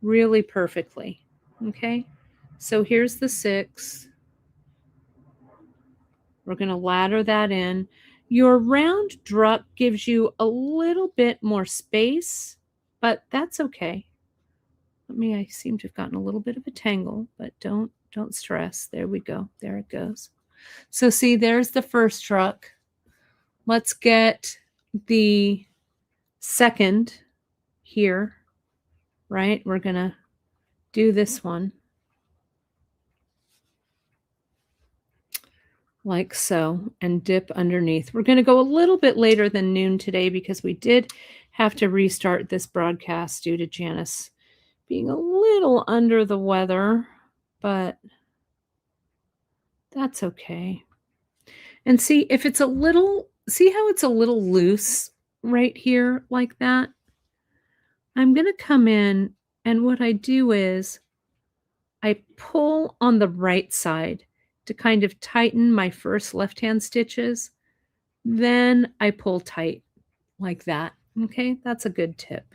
really perfectly. Okay. So here's the 6. We're going to ladder that in. Your round druck gives you a little bit more space, but that's okay. I seem to have gotten a little bit of a tangle, but don't stress. There we go. There it goes. So see, there's the first druck. Let's get the second here, right? We're going to do this one like so and dip underneath. We're going to go a little bit later than noon today because we did have to restart this broadcast due to Janice being a little under the weather, but that's okay. And see if it's see how it's a little loose right here like that? I'm going to come in, and what I do is I pull on the right side to kind of tighten my first left-hand stitches. Then I pull tight like that. Okay, that's a good tip.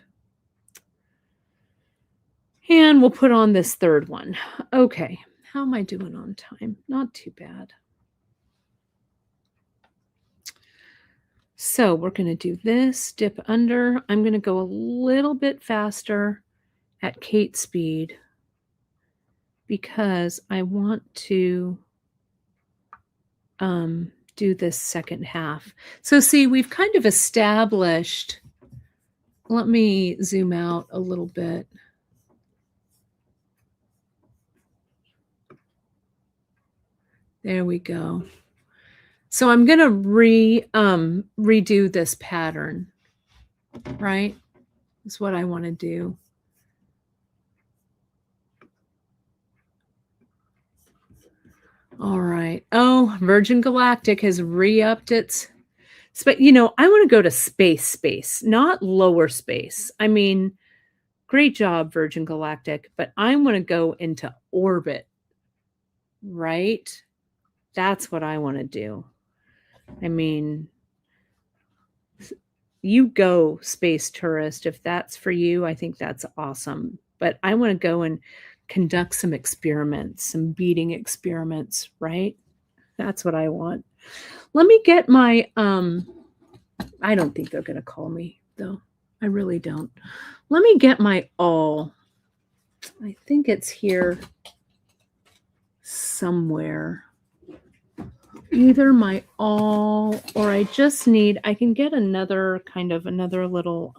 And we'll put on this third one. Okay, how am I doing on time? Not too bad. So we're going to do this, dip under. I'm going to go a little bit faster at Kate speed because I want to do this second half. So see, we've kind of established, let me zoom out a little bit. There we go. So I'm going to redo this pattern, right? That's what I want to do. All right. Oh, Virgin Galactic has re-upped its, but I want to go to space, not lower space. I mean, great job, Virgin Galactic, but I want to go into orbit. right? That's what I want to do. I mean, you go, space tourist. If that's for you, I think that's awesome. But I want to go and conduct some experiments, some beading experiments, right? That's what I want. Let me get my I don't think they're going to call me though. I really don't. Let me get my awl. I think it's here somewhere. Either my awl or I just need, I can get another little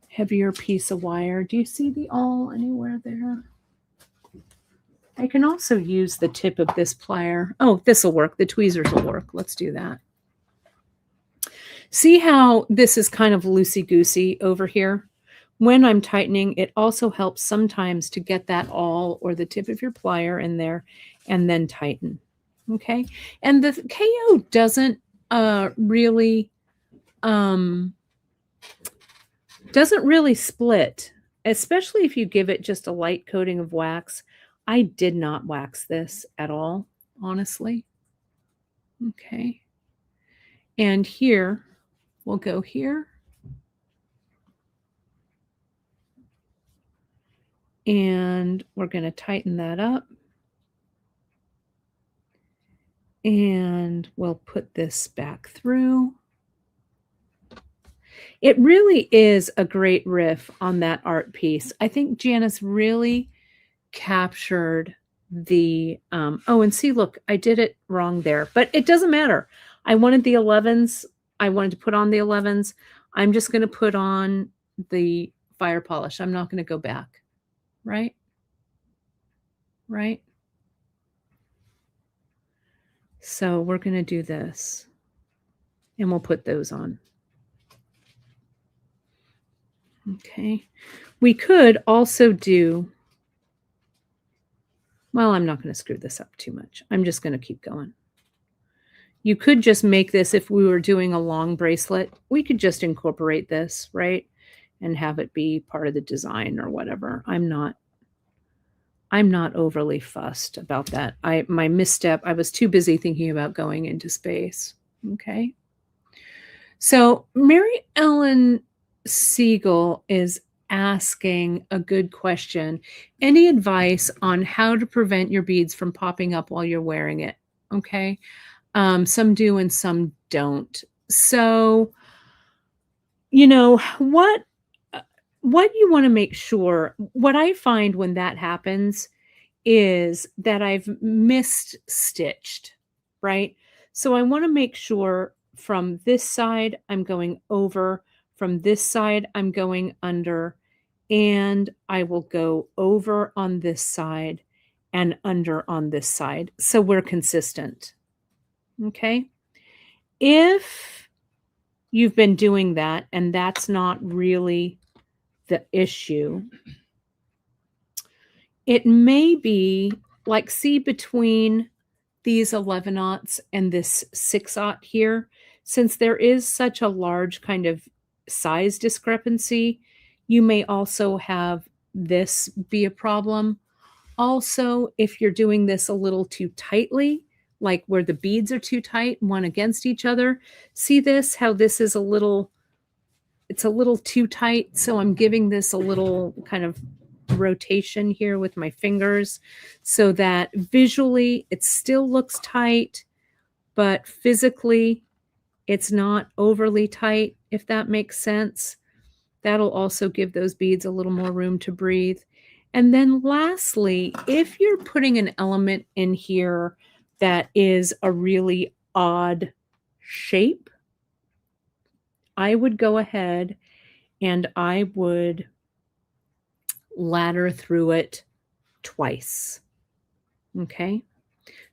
heavier piece of wire. Do you see the awl anywhere there? I can also use the tip of this plier. Oh, this will work. The tweezers will work. Let's do that. See how this is kind of loosey-goosey over here? When I'm tightening, it also helps sometimes to get that awl or the tip of your plier in there and then tighten. Okay? And the KO doesn't really split, especially if you give it just a light coating of wax. I did not wax this at all, honestly. Okay. And here, we'll go here. And we're going to tighten that up. And we'll put this back through. It really is a great riff on that art piece. I think Janice really captured the, oh, and see, look, I did it wrong there, but it doesn't matter. I wanted the 11s. I wanted to put on the 11s. I'm just going to put on the fire polish. I'm not going to go back. Right? Right? So we're going to do this. And we'll put those on. Okay. We could also do, well, I'm not going to screw this up too much. I'm just going to keep going. You could just make this, if we were doing a long bracelet, we could just incorporate this, right? And have it be part of the design or whatever. I'm not overly fussed about that. My misstep, I was too busy thinking about going into space. Okay. So Mary Ellen Siegel is asking a good question. Any advice on how to prevent your beads from popping up while you're wearing it? Okay. Some do and some don't. So, you know, what you want to make sure, what I find when that happens is that I've missed stitched, right? So I want to make sure from this side, I'm going over, from this side, I'm going under, and I will go over on this side and under on this side. So we're consistent. Okay. If you've been doing that and that's not really the issue, it may be like, see between these 11/0 and this 6/0 here, since there is such a large kind of size discrepancy, you may also have this be a problem. Also, if you're doing this a little too tightly, like where the beads are too tight, one against each other, see this, how this is it's a little too tight. So I'm giving this a little kind of rotation here with my fingers so that visually it still looks tight, but physically it's not overly tight, if that makes sense. That'll also give those beads a little more room to breathe. And then lastly, if you're putting an element in here that is a really odd shape, I would go ahead and I would ladder through it twice. Okay.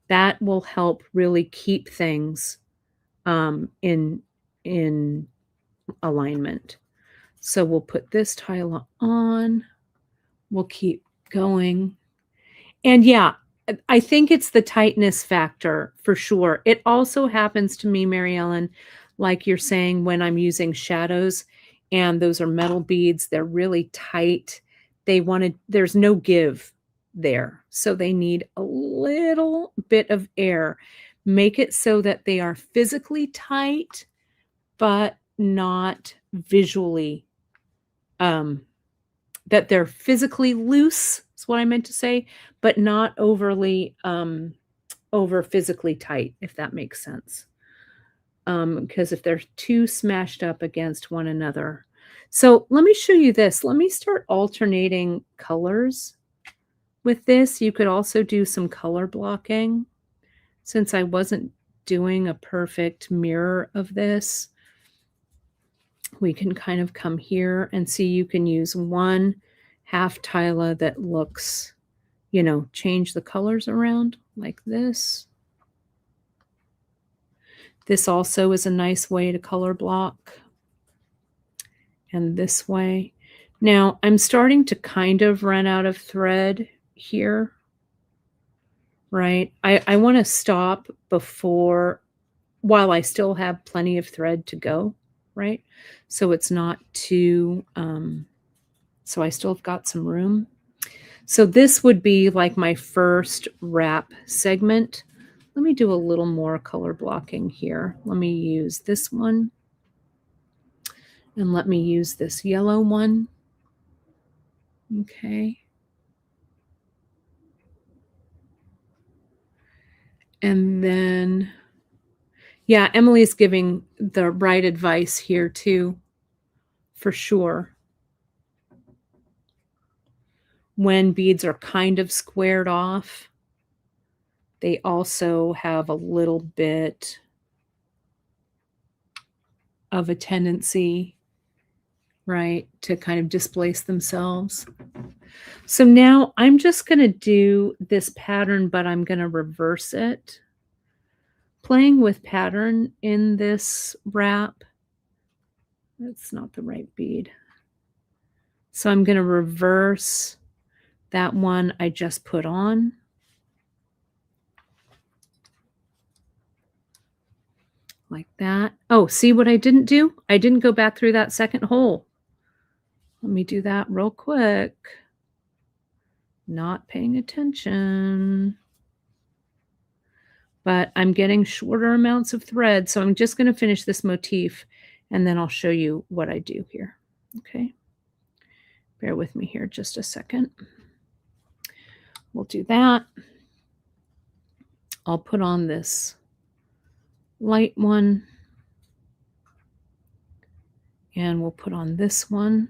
That will help really keep things in alignment. So we'll put this tile on. We'll keep going. And yeah, I think it's the tightness factor for sure. It also happens to me, Mary Ellen, like you're saying, when I'm using shadows and those are metal beads, they're really tight. There's no give. there. So they need a little bit of air. Make it so that they are physically tight, but not visually, that they're physically loose is what I meant to say, but not overly, over physically tight, if that makes sense. Because if they're too smashed up against one another. So let me show you this. Let me start alternating colors with this. You could also do some color blocking since I wasn't doing a perfect mirror of this. We can kind of come here and see you can use one half tile that looks, you know, change the colors around like this. This also is a nice way to color block. And this way. Now I'm starting to kind of run out of thread here, right? I want to stop while I still have plenty of thread to go, right? So it's not too, so I still have got some room. So this would be like my first wrap segment. Let me do a little more color blocking here. Let me use this one. And let me use this yellow one. Okay. And then, yeah, Emily's giving the right advice here too, for sure. When beads are kind of squared off, they also have a little bit of a tendency, right, to kind of displace themselves. So now I'm just going to do this pattern, but I'm going to reverse it. Playing with pattern in this wrap, that's not the right bead. So I'm going to reverse that one I just put on. Like that. Oh, see what I didn't do? I didn't go back through that second hole. Let me do that real quick. Not paying attention. But I'm getting shorter amounts of thread, so I'm just going to finish this motif, and then I'll show you what I do here. Okay. Bear with me here just a second. We'll do that. I'll put on this light one. And we'll put on this one.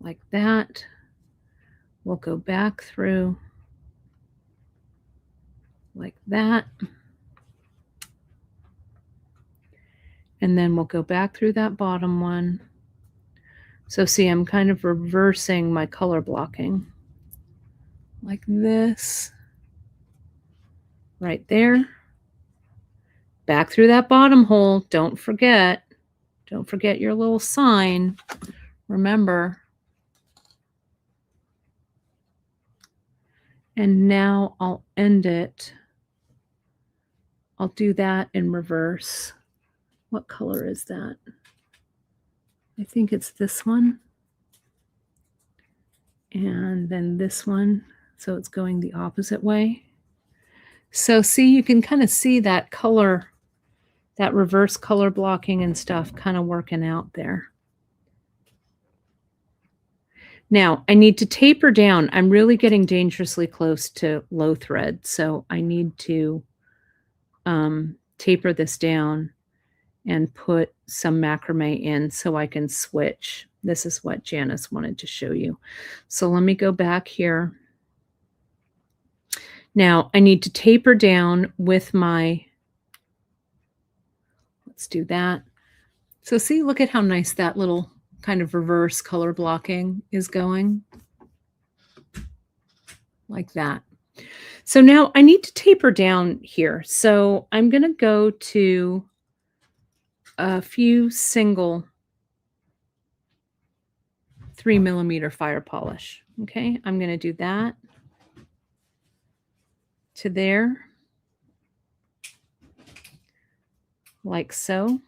Like that. We'll go back through. Like that. And then we'll go back through that bottom one. So see, I'm kind of reversing my color blocking. Like this. Right there. Back through that bottom hole. Don't forget your little sign. Remember. And now I'll end it. I'll do that in reverse. What color is that? I think it's this one. And then this one. So it's going the opposite way. So see, you can kind of see that color, that reverse color blocking and stuff kind of working out there. Now I need to taper down. I'm really getting dangerously close to low thread. So I need to taper this down and put some macrame in so I can switch. This is what Janice wanted to show you. So let me go back here. Now I need to taper down with my, let's do that. So see, look at how nice that little kind of reverse color blocking is going. Like that. So now I need to taper down here. So I'm going to go to a few single 3mm fire polish. Okay, I'm going to do that to there, like so.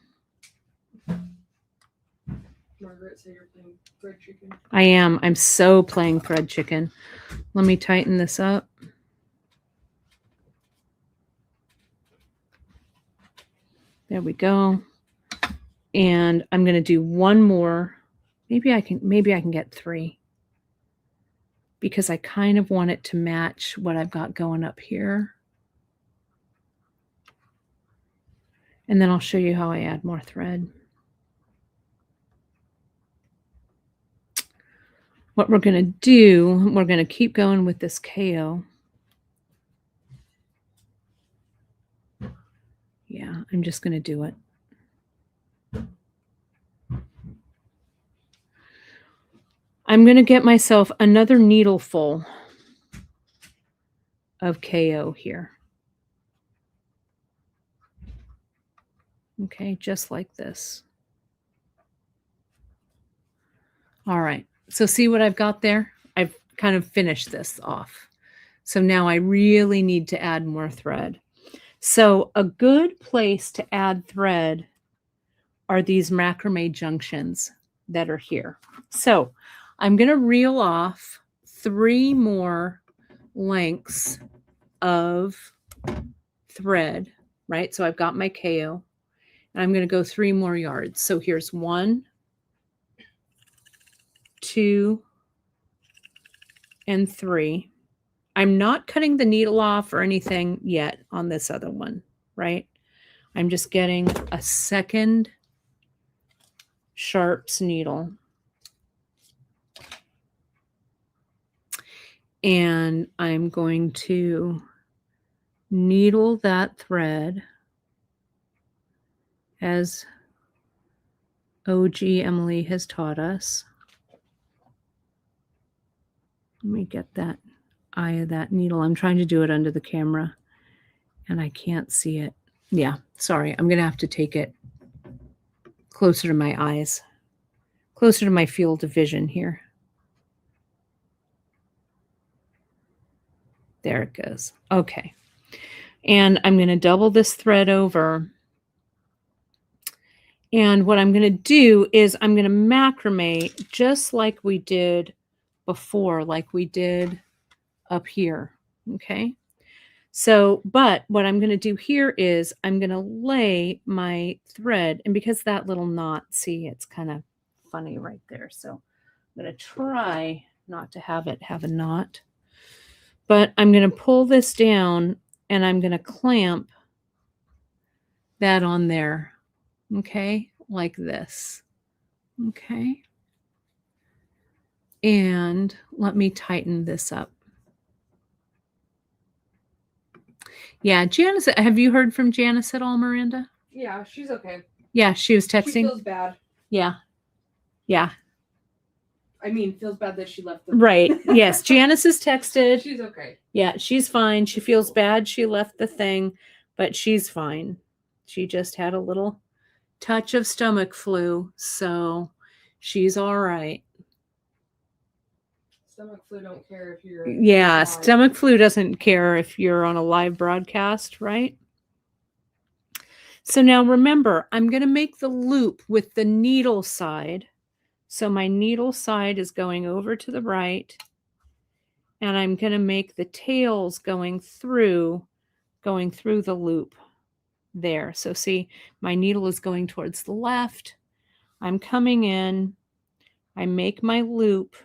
Margaret, Margaret say you're playing fried chicken?
I am. I'm so playing fried chicken. Let me tighten this up. There we go. And I'm going to do one more. Maybe I can get 3. Because I kind of want it to match what I've got going up here. And then I'll show you how I add more thread. What we're going to do, we're going to keep going with this KO. Yeah, I'm just going to do it. I'm going to get myself another needle full of KO here. Okay, just like this. All right, so see what I've got there? I've kind of finished this off. So now I really need to add more thread. So a good place to add thread are these macrame junctions that are here. So I'm going to reel off 3 more lengths of thread, right? So I've got my KO, and I'm going to go 3 more yards. So here's 1, 2, and 3. I'm not cutting the needle off or anything yet on this other one, right? I'm just getting a second sharps needle. And I'm going to needle that thread as OG Emily has taught us. Let me get that eye of that needle. I'm trying to do it under the camera and I can't see it. Yeah, sorry. I'm going to have to take it closer to my eyes, closer to my field of vision here. There it goes. Okay. And I'm going to double this thread over. And what I'm going to do is I'm going to macrame just like we did before, like we did up here. Okay. So, but what I'm going to do here is I'm going to lay my thread, and because that little knot, see, it's kind of funny right there. So I'm going to try not to have it have a knot, but I'm going to pull this down and I'm going to clamp that on there. Okay. Like this. Okay. And let me tighten this up. Yeah, Janice, have you heard from Janice at all, Miranda?
Yeah, she's okay.
Yeah, she was texting.
She feels bad.
Yeah. Yeah.
I mean, feels bad that she left the
Right. Yes, Janice is texted.
She's okay.
Yeah, she's fine. She feels bad she left the thing, but she's fine. She just had a little touch of stomach flu, so she's all right.
Stomach flu don't care if you're
Yeah, stomach flu doesn't care if you're on a live broadcast, right? So now remember, I'm going to make the loop with the needle side. So my needle side is going over to the right, and I'm going to make the tails going through the loop there. So see, my needle is going towards the left. I'm coming in. I make my loop.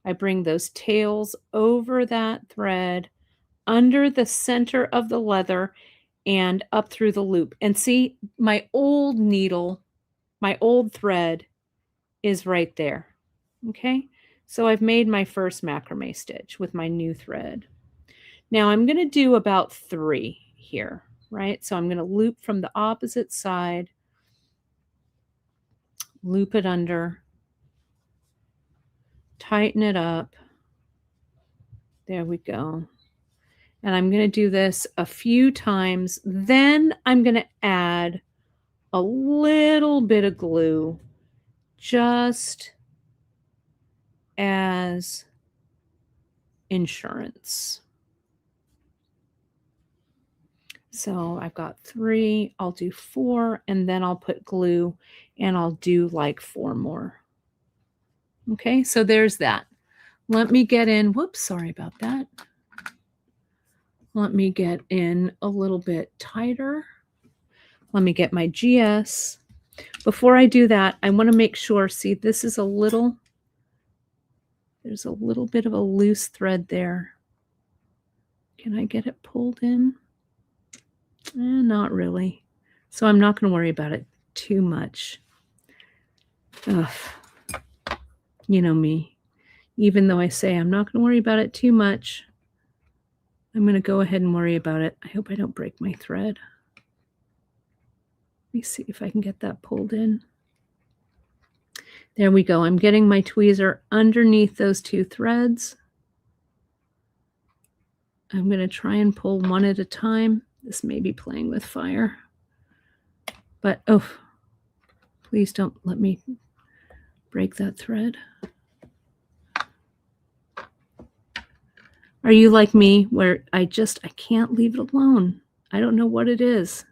I bring those tails over that thread, under the center of the leather, and up through the loop. And see, my old needle, my old thread is right there. Okay, so I've made my first macrame stitch with my new thread. Now I'm going to do about 3 here, right? So I'm going to loop from the opposite side, loop it under, tighten it up. There we go. And I'm going to do this a few times. Then I'm going to add a little bit of glue just as insurance. So I've got 3, I'll do 4, and then I'll put glue and I'll do like 4 more. Okay, so there's that. Let me get in, whoops, sorry about that. Let me get in a little bit tighter. Let me get my GS. Before I do that, I want to make sure, see, this is a little, there's a little bit of a loose thread there. Can I get it pulled in? Not really. So I'm not going to worry about it too much. Ugh. You know me. Even though I say I'm not going to worry about it too much, I'm going to go ahead and worry about it. I hope I don't break my thread. Let me see if I can get that pulled in. There we go. I'm getting my tweezer underneath those 2 threads. I'm going to try and pull one at a time. This may be playing with fire. But, oh, please don't let me break that thread. Are you like me where I can't leave it alone? I don't know what it is.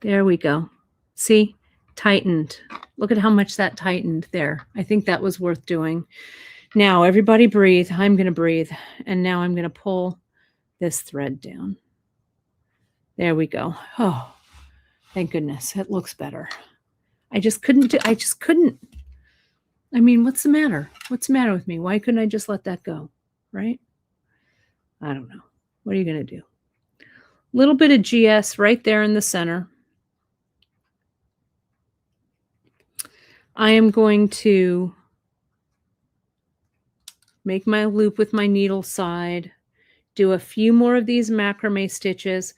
There we go. See? Tightened. Look at how much that tightened there. I think that was worth doing. Now, everybody breathe. I'm going to breathe. And now I'm going to pull this thread down. There we go. Oh, thank goodness. It looks better. I just couldn't. I mean, what's the matter? What's the matter with me? Why couldn't I just let that go? Right? I don't know. What are you going to do? A little bit of GS right there in the center. I am going to make my loop with my needle side, do a few more of these macrame stitches,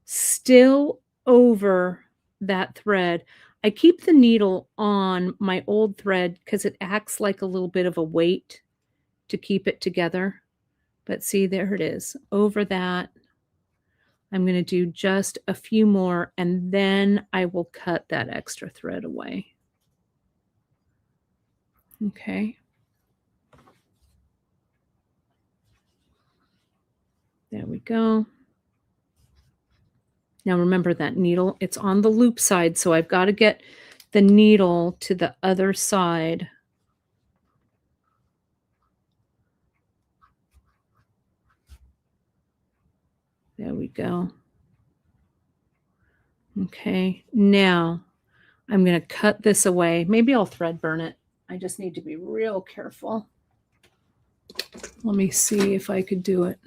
still over that thread. I keep the needle on my old thread because it acts like a little bit of a weight to keep it together. But see, there it is. Over that, I'm going to do just a few more, and then I will cut that extra thread away. Okay. There we go. Now remember that needle, it's on the loop side, so I've got to get the needle to the other side. There we go. Okay, now I'm going to cut this away. Maybe I'll thread burn it. I just need to be real careful. Let me see if I could do it.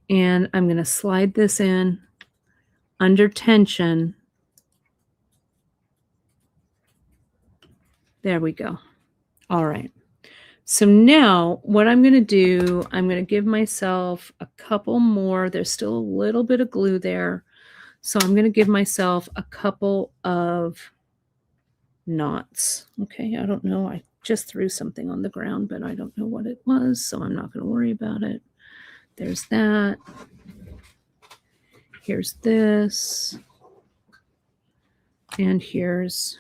And I'm going to slide this in under tension. There we go. All right. So now what I'm going to do, I'm going to give myself a couple more. There's still a little bit of glue there. So I'm going to give myself a couple of knots. Okay, I don't know. I just threw something on the ground, but I don't know what it was, so I'm not going to worry about it. There's that. Here's this. And here's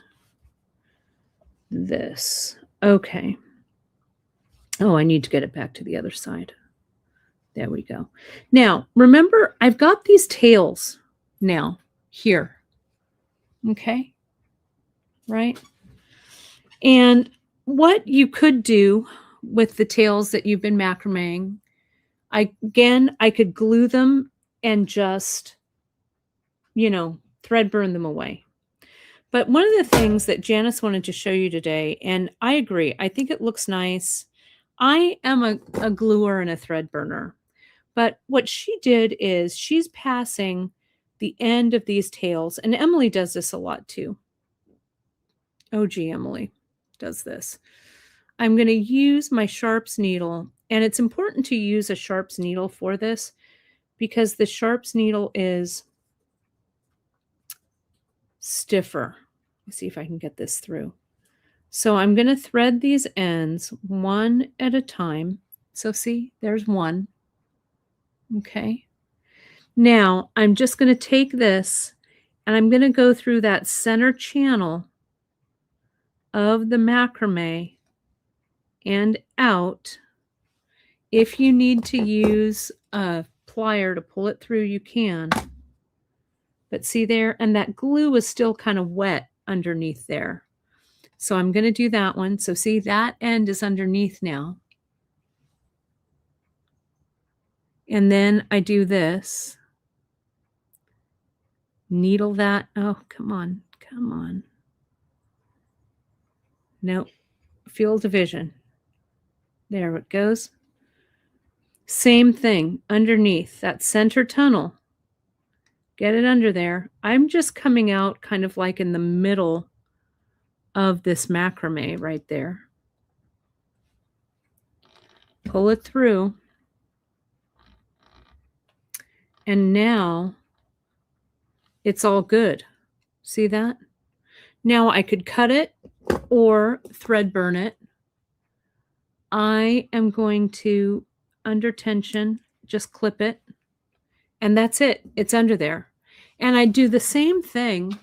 this. Okay. Oh, I need to get it back to the other side. There we go. Now, remember, I've got these tails now here. Okay. Right? And what you could do with the tails that you've been macrameing, I could glue them and just, thread burn them away. But one of the things that Janice wanted to show you today, and I agree, I think it looks nice. I am a gluer and a thread burner. But what she did is she's passing the end of these tails, and Emily does this a lot too. Oh, gee, Emily does this. I'm going to use my sharps needle, and it's important to use a sharps needle for this because the sharps needle is stiffer. Let's see if I can get this through. So I'm going to thread these ends one at a time. So see, there's one. Okay. Now I'm just going to take this and I'm going to go through that center channel of the macrame and out If you need to use a plier to pull it through, you can. But see there, and that glue is still kind of wet underneath there. So I'm going to do that one. So see, that end is underneath now. And then I do this. Needle that. Oh, come on. Come on. Nope. Field division. There it goes. Same thing underneath that center tunnel. Get it under there. I'm just coming out kind of like in the middle of this macrame right there. Pull it through. And now it's all good. See that? Now I could cut it or thread burn it. I am going to, under tension, just clip it. And that's it. It's under there. And I do the same thing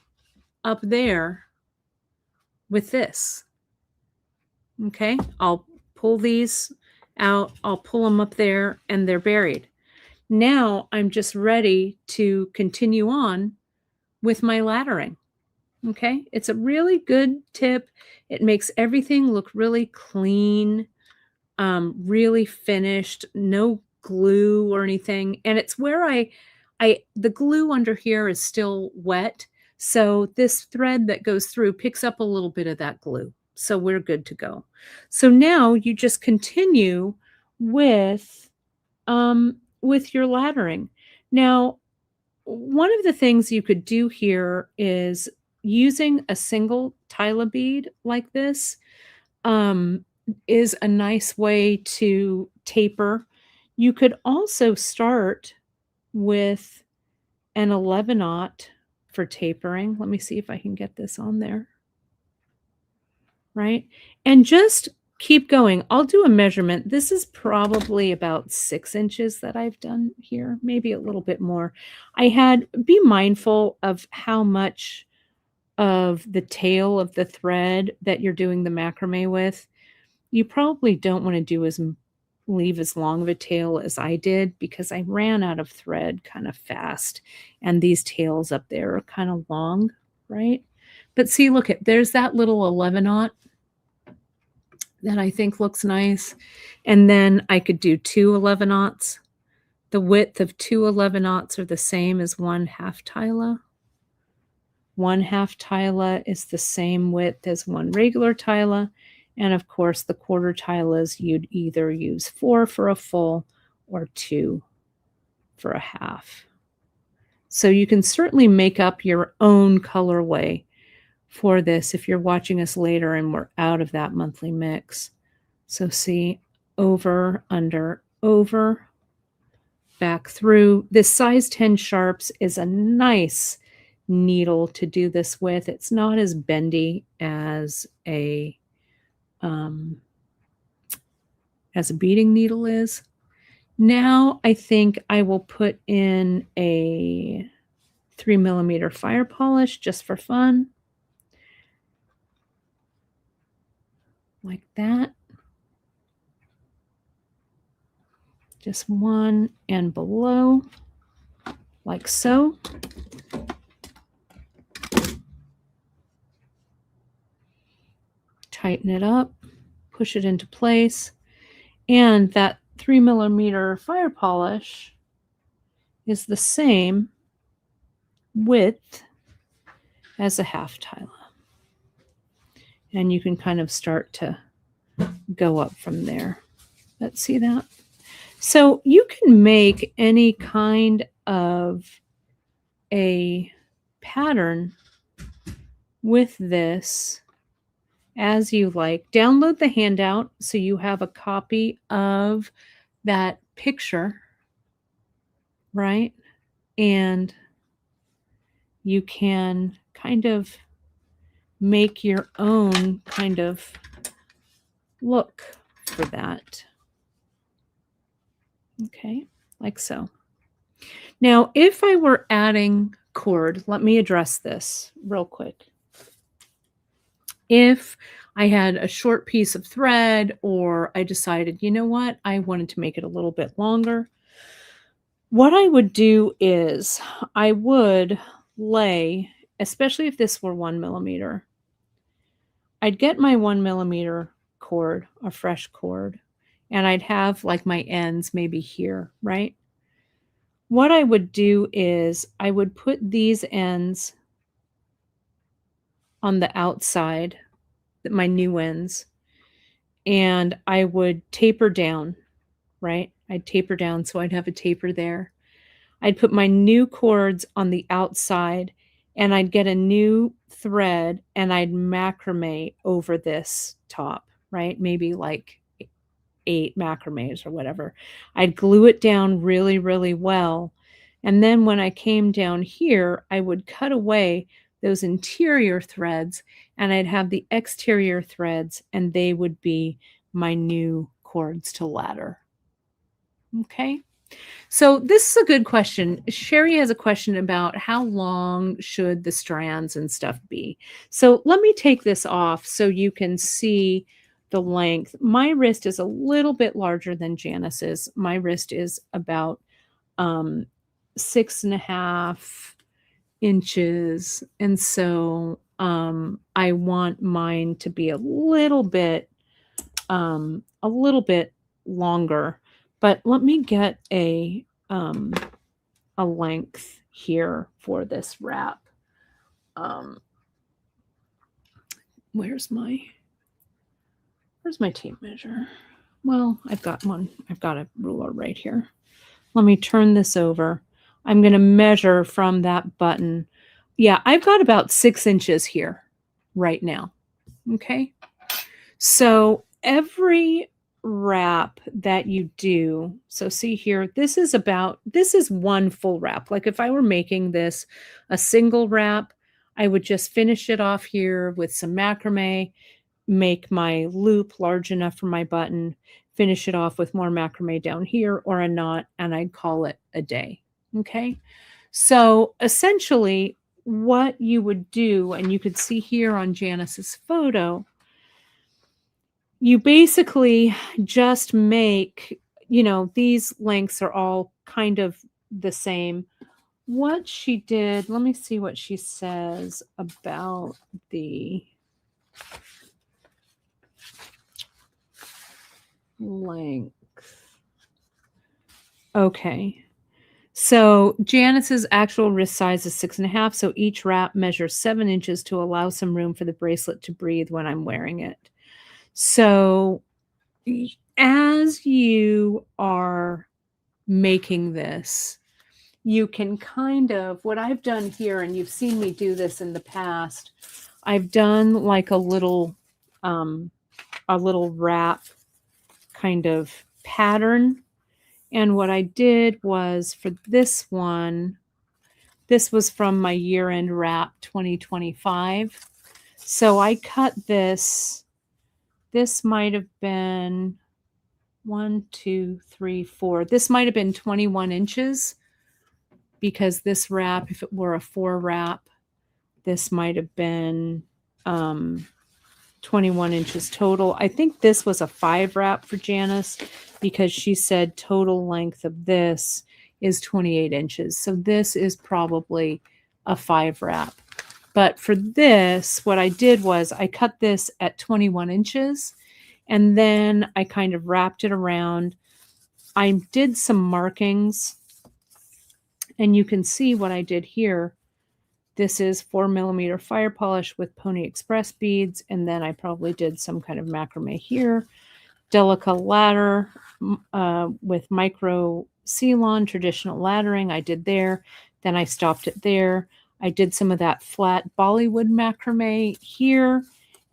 up there with this. Okay, I'll pull these out. I'll pull them up there and they're buried. Now I'm just ready to continue on with my laddering. Okay, it's a really good tip. It makes everything look really clean, really finished, no glue or anything. And it's where the glue under here is still wet. So this thread that goes through picks up a little bit of that glue. So we're good to go. So now you just continue with your laddering. Now, one of the things you could do here is using a single Tyla bead like this is a nice way to taper. You could also start with an 11/0 for tapering. Let me see if I can get this on there. Right? And just keep going. I'll do a measurement. This is probably about 6 inches that I've done here, maybe a little bit more. Be mindful of how much of the tail of the thread that you're doing the macrame with. You probably don't want to leave as long of a tail as I did because I ran out of thread kind of fast. And these tails up there are kind of long, right? But see, look, there's that little 11/0 that I think looks nice. And then I could do 2 11/0. The width of 2 11/0 are the same as 1/2 Tyla. 1/2 Tyla is the same width as 1 regular Tyla. And of course, the 1/4 Tylas, you'd either use 4 for a full or 2 for a half. So you can certainly make up your own colorway for this if you're watching us later and we're out of that monthly mix. So see, over, under, over, back through. This size 10 sharps is a nice needle to do this with. It's not as bendy as a beading needle is. Now I think I will put in a 3mm fire polish just for fun. Like that. Just one and below, like so. Tighten it up, push it into place. And that 3mm fire polish is the same width as a 1/2 Tyla. And you can kind of start to go up from there. Let's see that. So you can make any kind of a pattern with this as you like. Download the handout so you have a copy of that picture, right? And you can kind of make your own kind of look for that. Okay, like so. Now, if I were adding cord, let me address this real quick. If I had a short piece of thread, or I decided, you know what, I wanted to make it a little bit longer. What I would do is I would lay, especially if this were 1 millimeter, I'd get my 1 millimeter cord, a fresh cord, and I'd have like my ends maybe here, right? What I would do is I would put these ends on the outside, my new ends, and I would taper down, right? I'd taper down so I'd have a taper there. I'd put my new cords on the outside, and I'd get a new thread and I'd macrame over this top, right? Maybe like 8 macrames or whatever. I'd glue it down really, really well. And then when I came down here, I would cut away those interior threads and I'd have the exterior threads, and they would be my new cords to ladder. Okay. So this is a good question. Sherry has a question about how long should the strands and stuff be. So let me take this off so you can see the length. My wrist is a little bit larger than Janice's. My wrist is about 6.5 inches. And so I want mine to be a little bit longer. But let me get a length here for this wrap. Where's my tape measure? Well, I've got one. I've got a ruler right here. Let me turn this over. I'm going to measure from that button. Yeah, I've got about 6 inches here right now. Okay. So every wrap that you do, so see here, this is one full wrap. Like if I were making this a single wrap, I would just finish it off here with some macrame, make my loop large enough for my button, finish it off with more macrame down here or a knot, and I'd call it a day. Okay. So essentially what you would do, and you could see here on Janice's photo, you basically just make, these lengths are all kind of the same. What she did, let me see what she says about the length. Okay. So Janice's actual wrist size is 6.5. So each wrap measures 7 inches to allow some room for the bracelet to breathe when I'm wearing it. So as you are making this, you can kind of, what I've done here, and you've seen me do this in the past, I've done like a little wrap kind of pattern. And what I did was for this one, this was from my year-end wrap 2025. So I cut this. This might have been 1, 2, 3, 4. This might have been 21 inches because this wrap, if it were a 4 wrap, this might have been 21 inches total. I think this was a 5 wrap for Janice because she said total length of this is 28 inches. So this is probably a 5 wrap. But for this, what I did was I cut this at 21 inches and then I kind of wrapped it around. I did some markings and you can see what I did here. This is 4mm fire polish with Pony Express beads. And then I probably did some kind of macrame here. Delica ladder with micro Ceylon traditional laddering. I did there. Then I stopped it there. I did some of that flat Bollywood macrame here.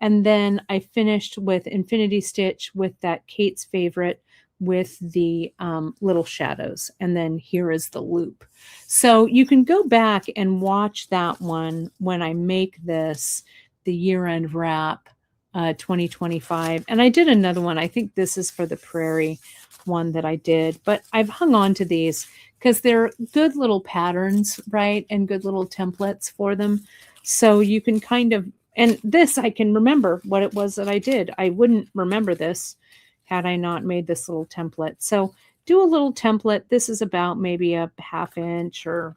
And then I finished with infinity stitch with that Kate's favorite with the little shadows. And then here is the loop. So you can go back and watch that one when I make this, the year-end wrap 2025. And I did another one. I think this is for the prairie one that I did, but I've hung on to these because they're good little patterns, right? And good little templates for them. So you can kind of And this, I can remember what it was that I did. I wouldn't remember this had I not made this little template. So do a little template. This is about maybe a 1/2 inch, or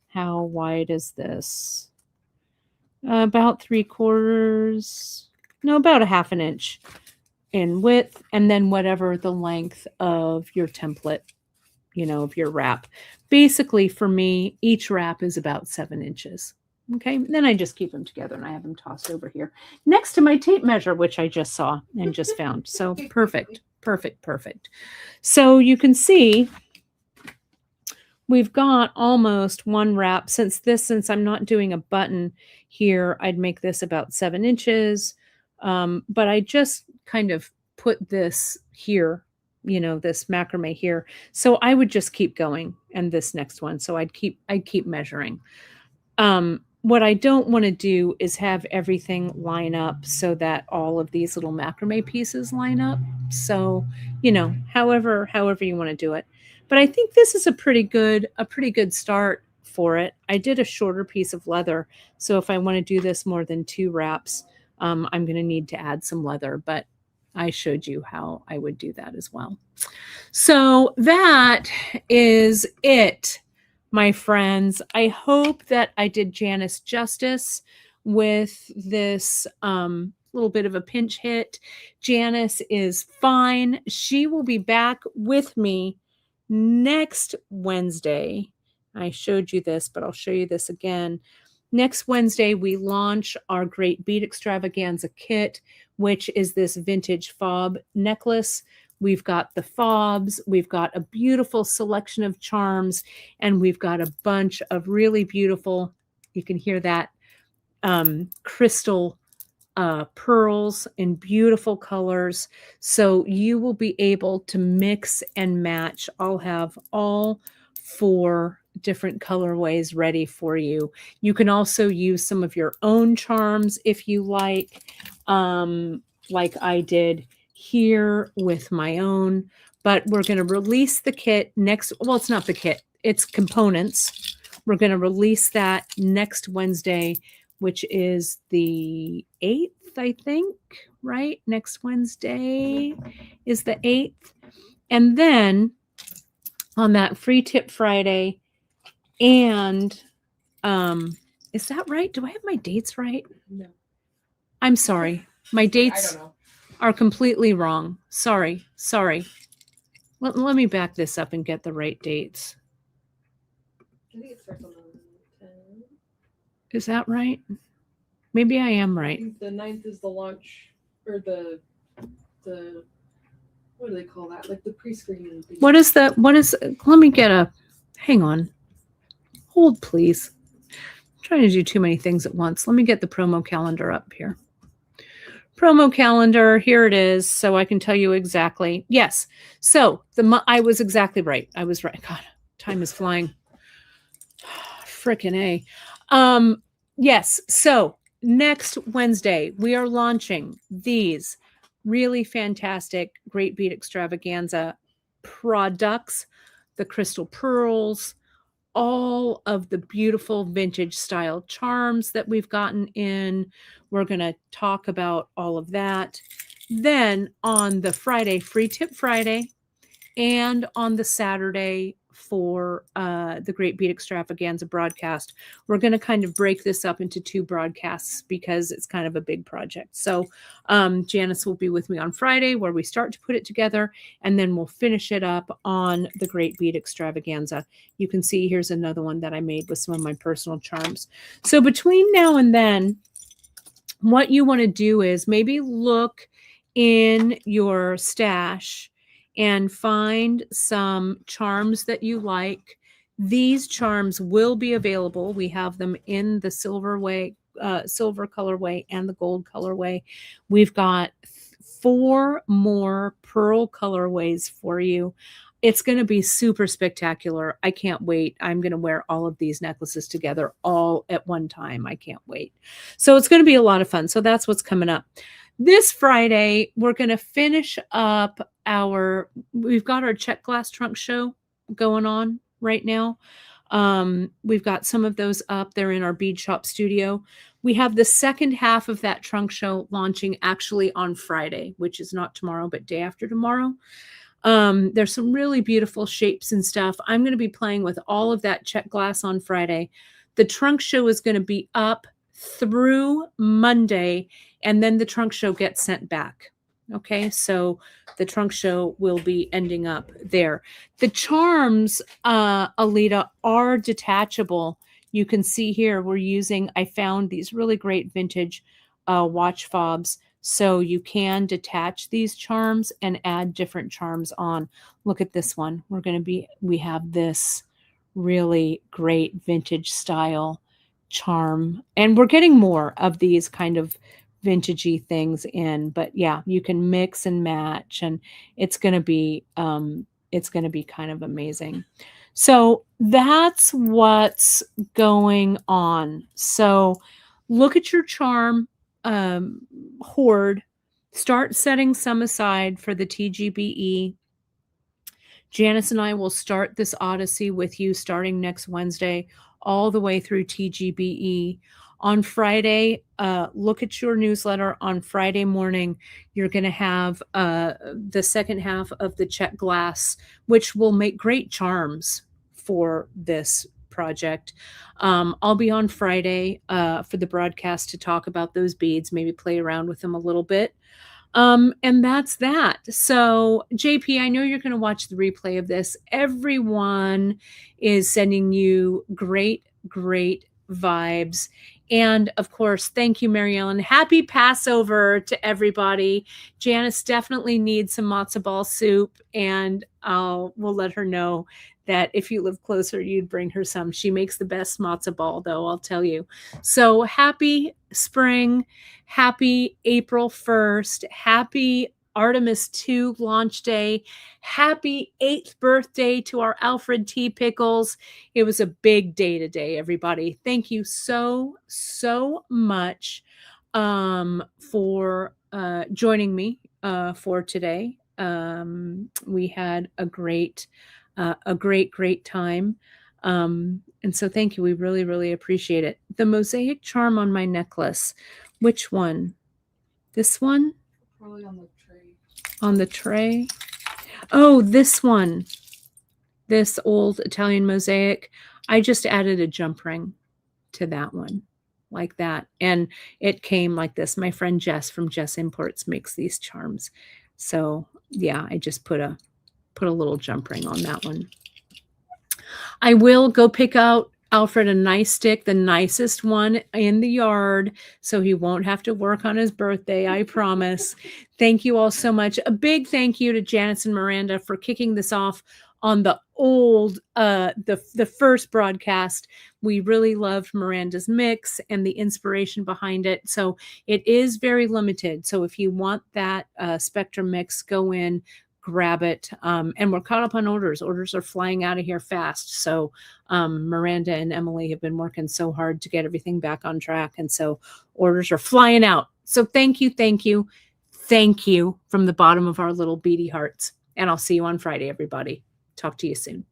how wide is this? About 3/4. No, about a 1/2 inch in width, and then whatever the length of your template, of your wrap. Basically, for me, each wrap is about 7 inches. Okay, then I just keep them together and I have them tossed over here next to my tape measure, which I just saw and just found. So perfect, perfect, perfect. So you can see we've got almost one wrap. Since I'm not doing a button here, I'd make this about 7 inches. But I just kind of put this here, this macrame here. So I would just keep going, and this next one. So I'd keep measuring. What I don't want to do is have everything line up so that all of these little macrame pieces line up. So, however you want to do it. But I think this is a pretty good start for it. I did a shorter piece of leather. So if I want to do this more than 2 wraps, I'm going to need to add some leather, but I showed you how I would do that as well. So that is it, my friends. I hope that I did Janice justice with this little bit of a pinch hit. Janice is fine. She will be back with me next Wednesday. I showed you this, but I'll show you this again. Next Wednesday, we launch our Great Bead Extravaganza kit, which is this vintage fob necklace. We've got the fobs, we've got a beautiful selection of charms, and we've got a bunch of really beautiful, you can hear that, crystal pearls in beautiful colors. So you will be able to mix and match. I'll have all 4 different colorways ready for you. You can also use some of your own charms if you like I did here with my own. But we're going to release the kit next. Well, it's not the kit, it's components. We're going to release that next Wednesday, which is the 8th, I think, right? Next Wednesday is the 8th. And then on that free tip Friday, and is that right? Do I have my dates right?
No.
I'm sorry. My dates
I don't know.
are completely wrong. Sorry. Let me back this up and get the right dates.
I think it starts on the 10th.
Is that right? Maybe I am
I
right.
think the 9th is the launch, or the what do they call that? Like the pre-screening thing.
Let me get a, hang on. Hold, please. I'm trying to do too many things at once. Let me get the promo calendar up here. Promo calendar, here it is, so I can tell you exactly. Yes, so I was exactly right. I was right. God, time is flying. Frickin' A. Yes, so next Wednesday, we are launching these really fantastic Great Bead Extravaganza products, the crystal pearls, all of the beautiful vintage style charms that we've gotten in. We're going to talk about all of that. Then on the Friday, Free Tip Friday, and on the Saturday for the Great Bead Extravaganza broadcast, we're going to kind of break this up into 2 broadcasts because it's kind of a big project. So Janice will be with me on Friday where we start to put it together, and then we'll finish it up on the Great Bead Extravaganza. You can see here's another one that I made with some of my personal charms. So between now and then, what you want to do is maybe look in your stash and find some charms that you like. These charms will be available. We have them in the silver colorway and the gold colorway. We've got 4 more pearl colorways for you. It's going to be super spectacular. I can't wait. I'm going to wear all of these necklaces together all at one time. I can't wait. So it's going to be a lot of fun. So that's what's coming up. This Friday, we're going to finish up we've got our check glass trunk show going on right now. We've got some of those up there in our Beadshop studio, We have the second half of that trunk show launching actually on Friday, which is not tomorrow, but day after tomorrow. There's some really beautiful shapes and stuff. I'm going to be playing with all of that check glass on Friday. The trunk show is going to be up through Monday, and then the trunk show gets sent back. Okay, so the trunk show will be ending up there. The charms, Alita, are detachable. You can see here I found these really great vintage watch fobs. So you can detach these charms and add different charms on. Look at this one. We have this really great vintage style charm. And we're getting more of these kind of vintagey things in, but yeah, you can mix and match, and it's going to be kind of amazing. So that's what's going on. So look at your charm hoard, start setting some aside for the TGBE. Janice and I will start this Odyssey with you starting next Wednesday, all the way through TGBE. On Friday, look at your newsletter. On Friday morning, you're going to have the second half of the check glass, which will make great charms for this project. I'll be on Friday for the broadcast to talk about those beads, maybe play around with them a little bit. And that's that. So, JP, I know you're going to watch the replay of this. Everyone is sending you great, great vibes. And of course, thank you, Mary Ellen. Happy Passover to everybody. Janice definitely needs some matzo ball soup, and we'll let her know that if you live closer, you'd bring her some. She makes the best matzo ball, though, I'll tell you. So happy spring. Happy April 1st. Happy Artemis 2 launch day. Happy 8th birthday to our Alfred T. Pickles. It was a big day today, everybody. Thank you so, so much for joining me for today. We had a great time. And so thank you. We really, really appreciate it. The mosaic charm on my necklace. Which one? This one?
Probably on the tray.
On the tray? Oh, this one. This old Italian mosaic. I just added a jump ring to that one, like that. And it came like this. My friend Jess from Jess Imports makes these charms. So yeah, I just put a little jump ring on that one. I will go pick out Alfred a nice stick, the nicest one in the yard, so he won't have to work on his birthday, I promise. Thank you all so much. A big thank you to Janice and Miranda for kicking this off on the old, the first broadcast. We really loved Miranda's mix and the inspiration behind it. So it is very limited. So if you want that Spectrum mix, go in, grab it. And we're caught up on orders. Orders are flying out of here fast. So Miranda and Emily have been working so hard to get everything back on track. And so orders are flying out. So thank you, thank you, thank you from the bottom of our little beady hearts. And I'll see you on Friday, everybody. Talk to you soon.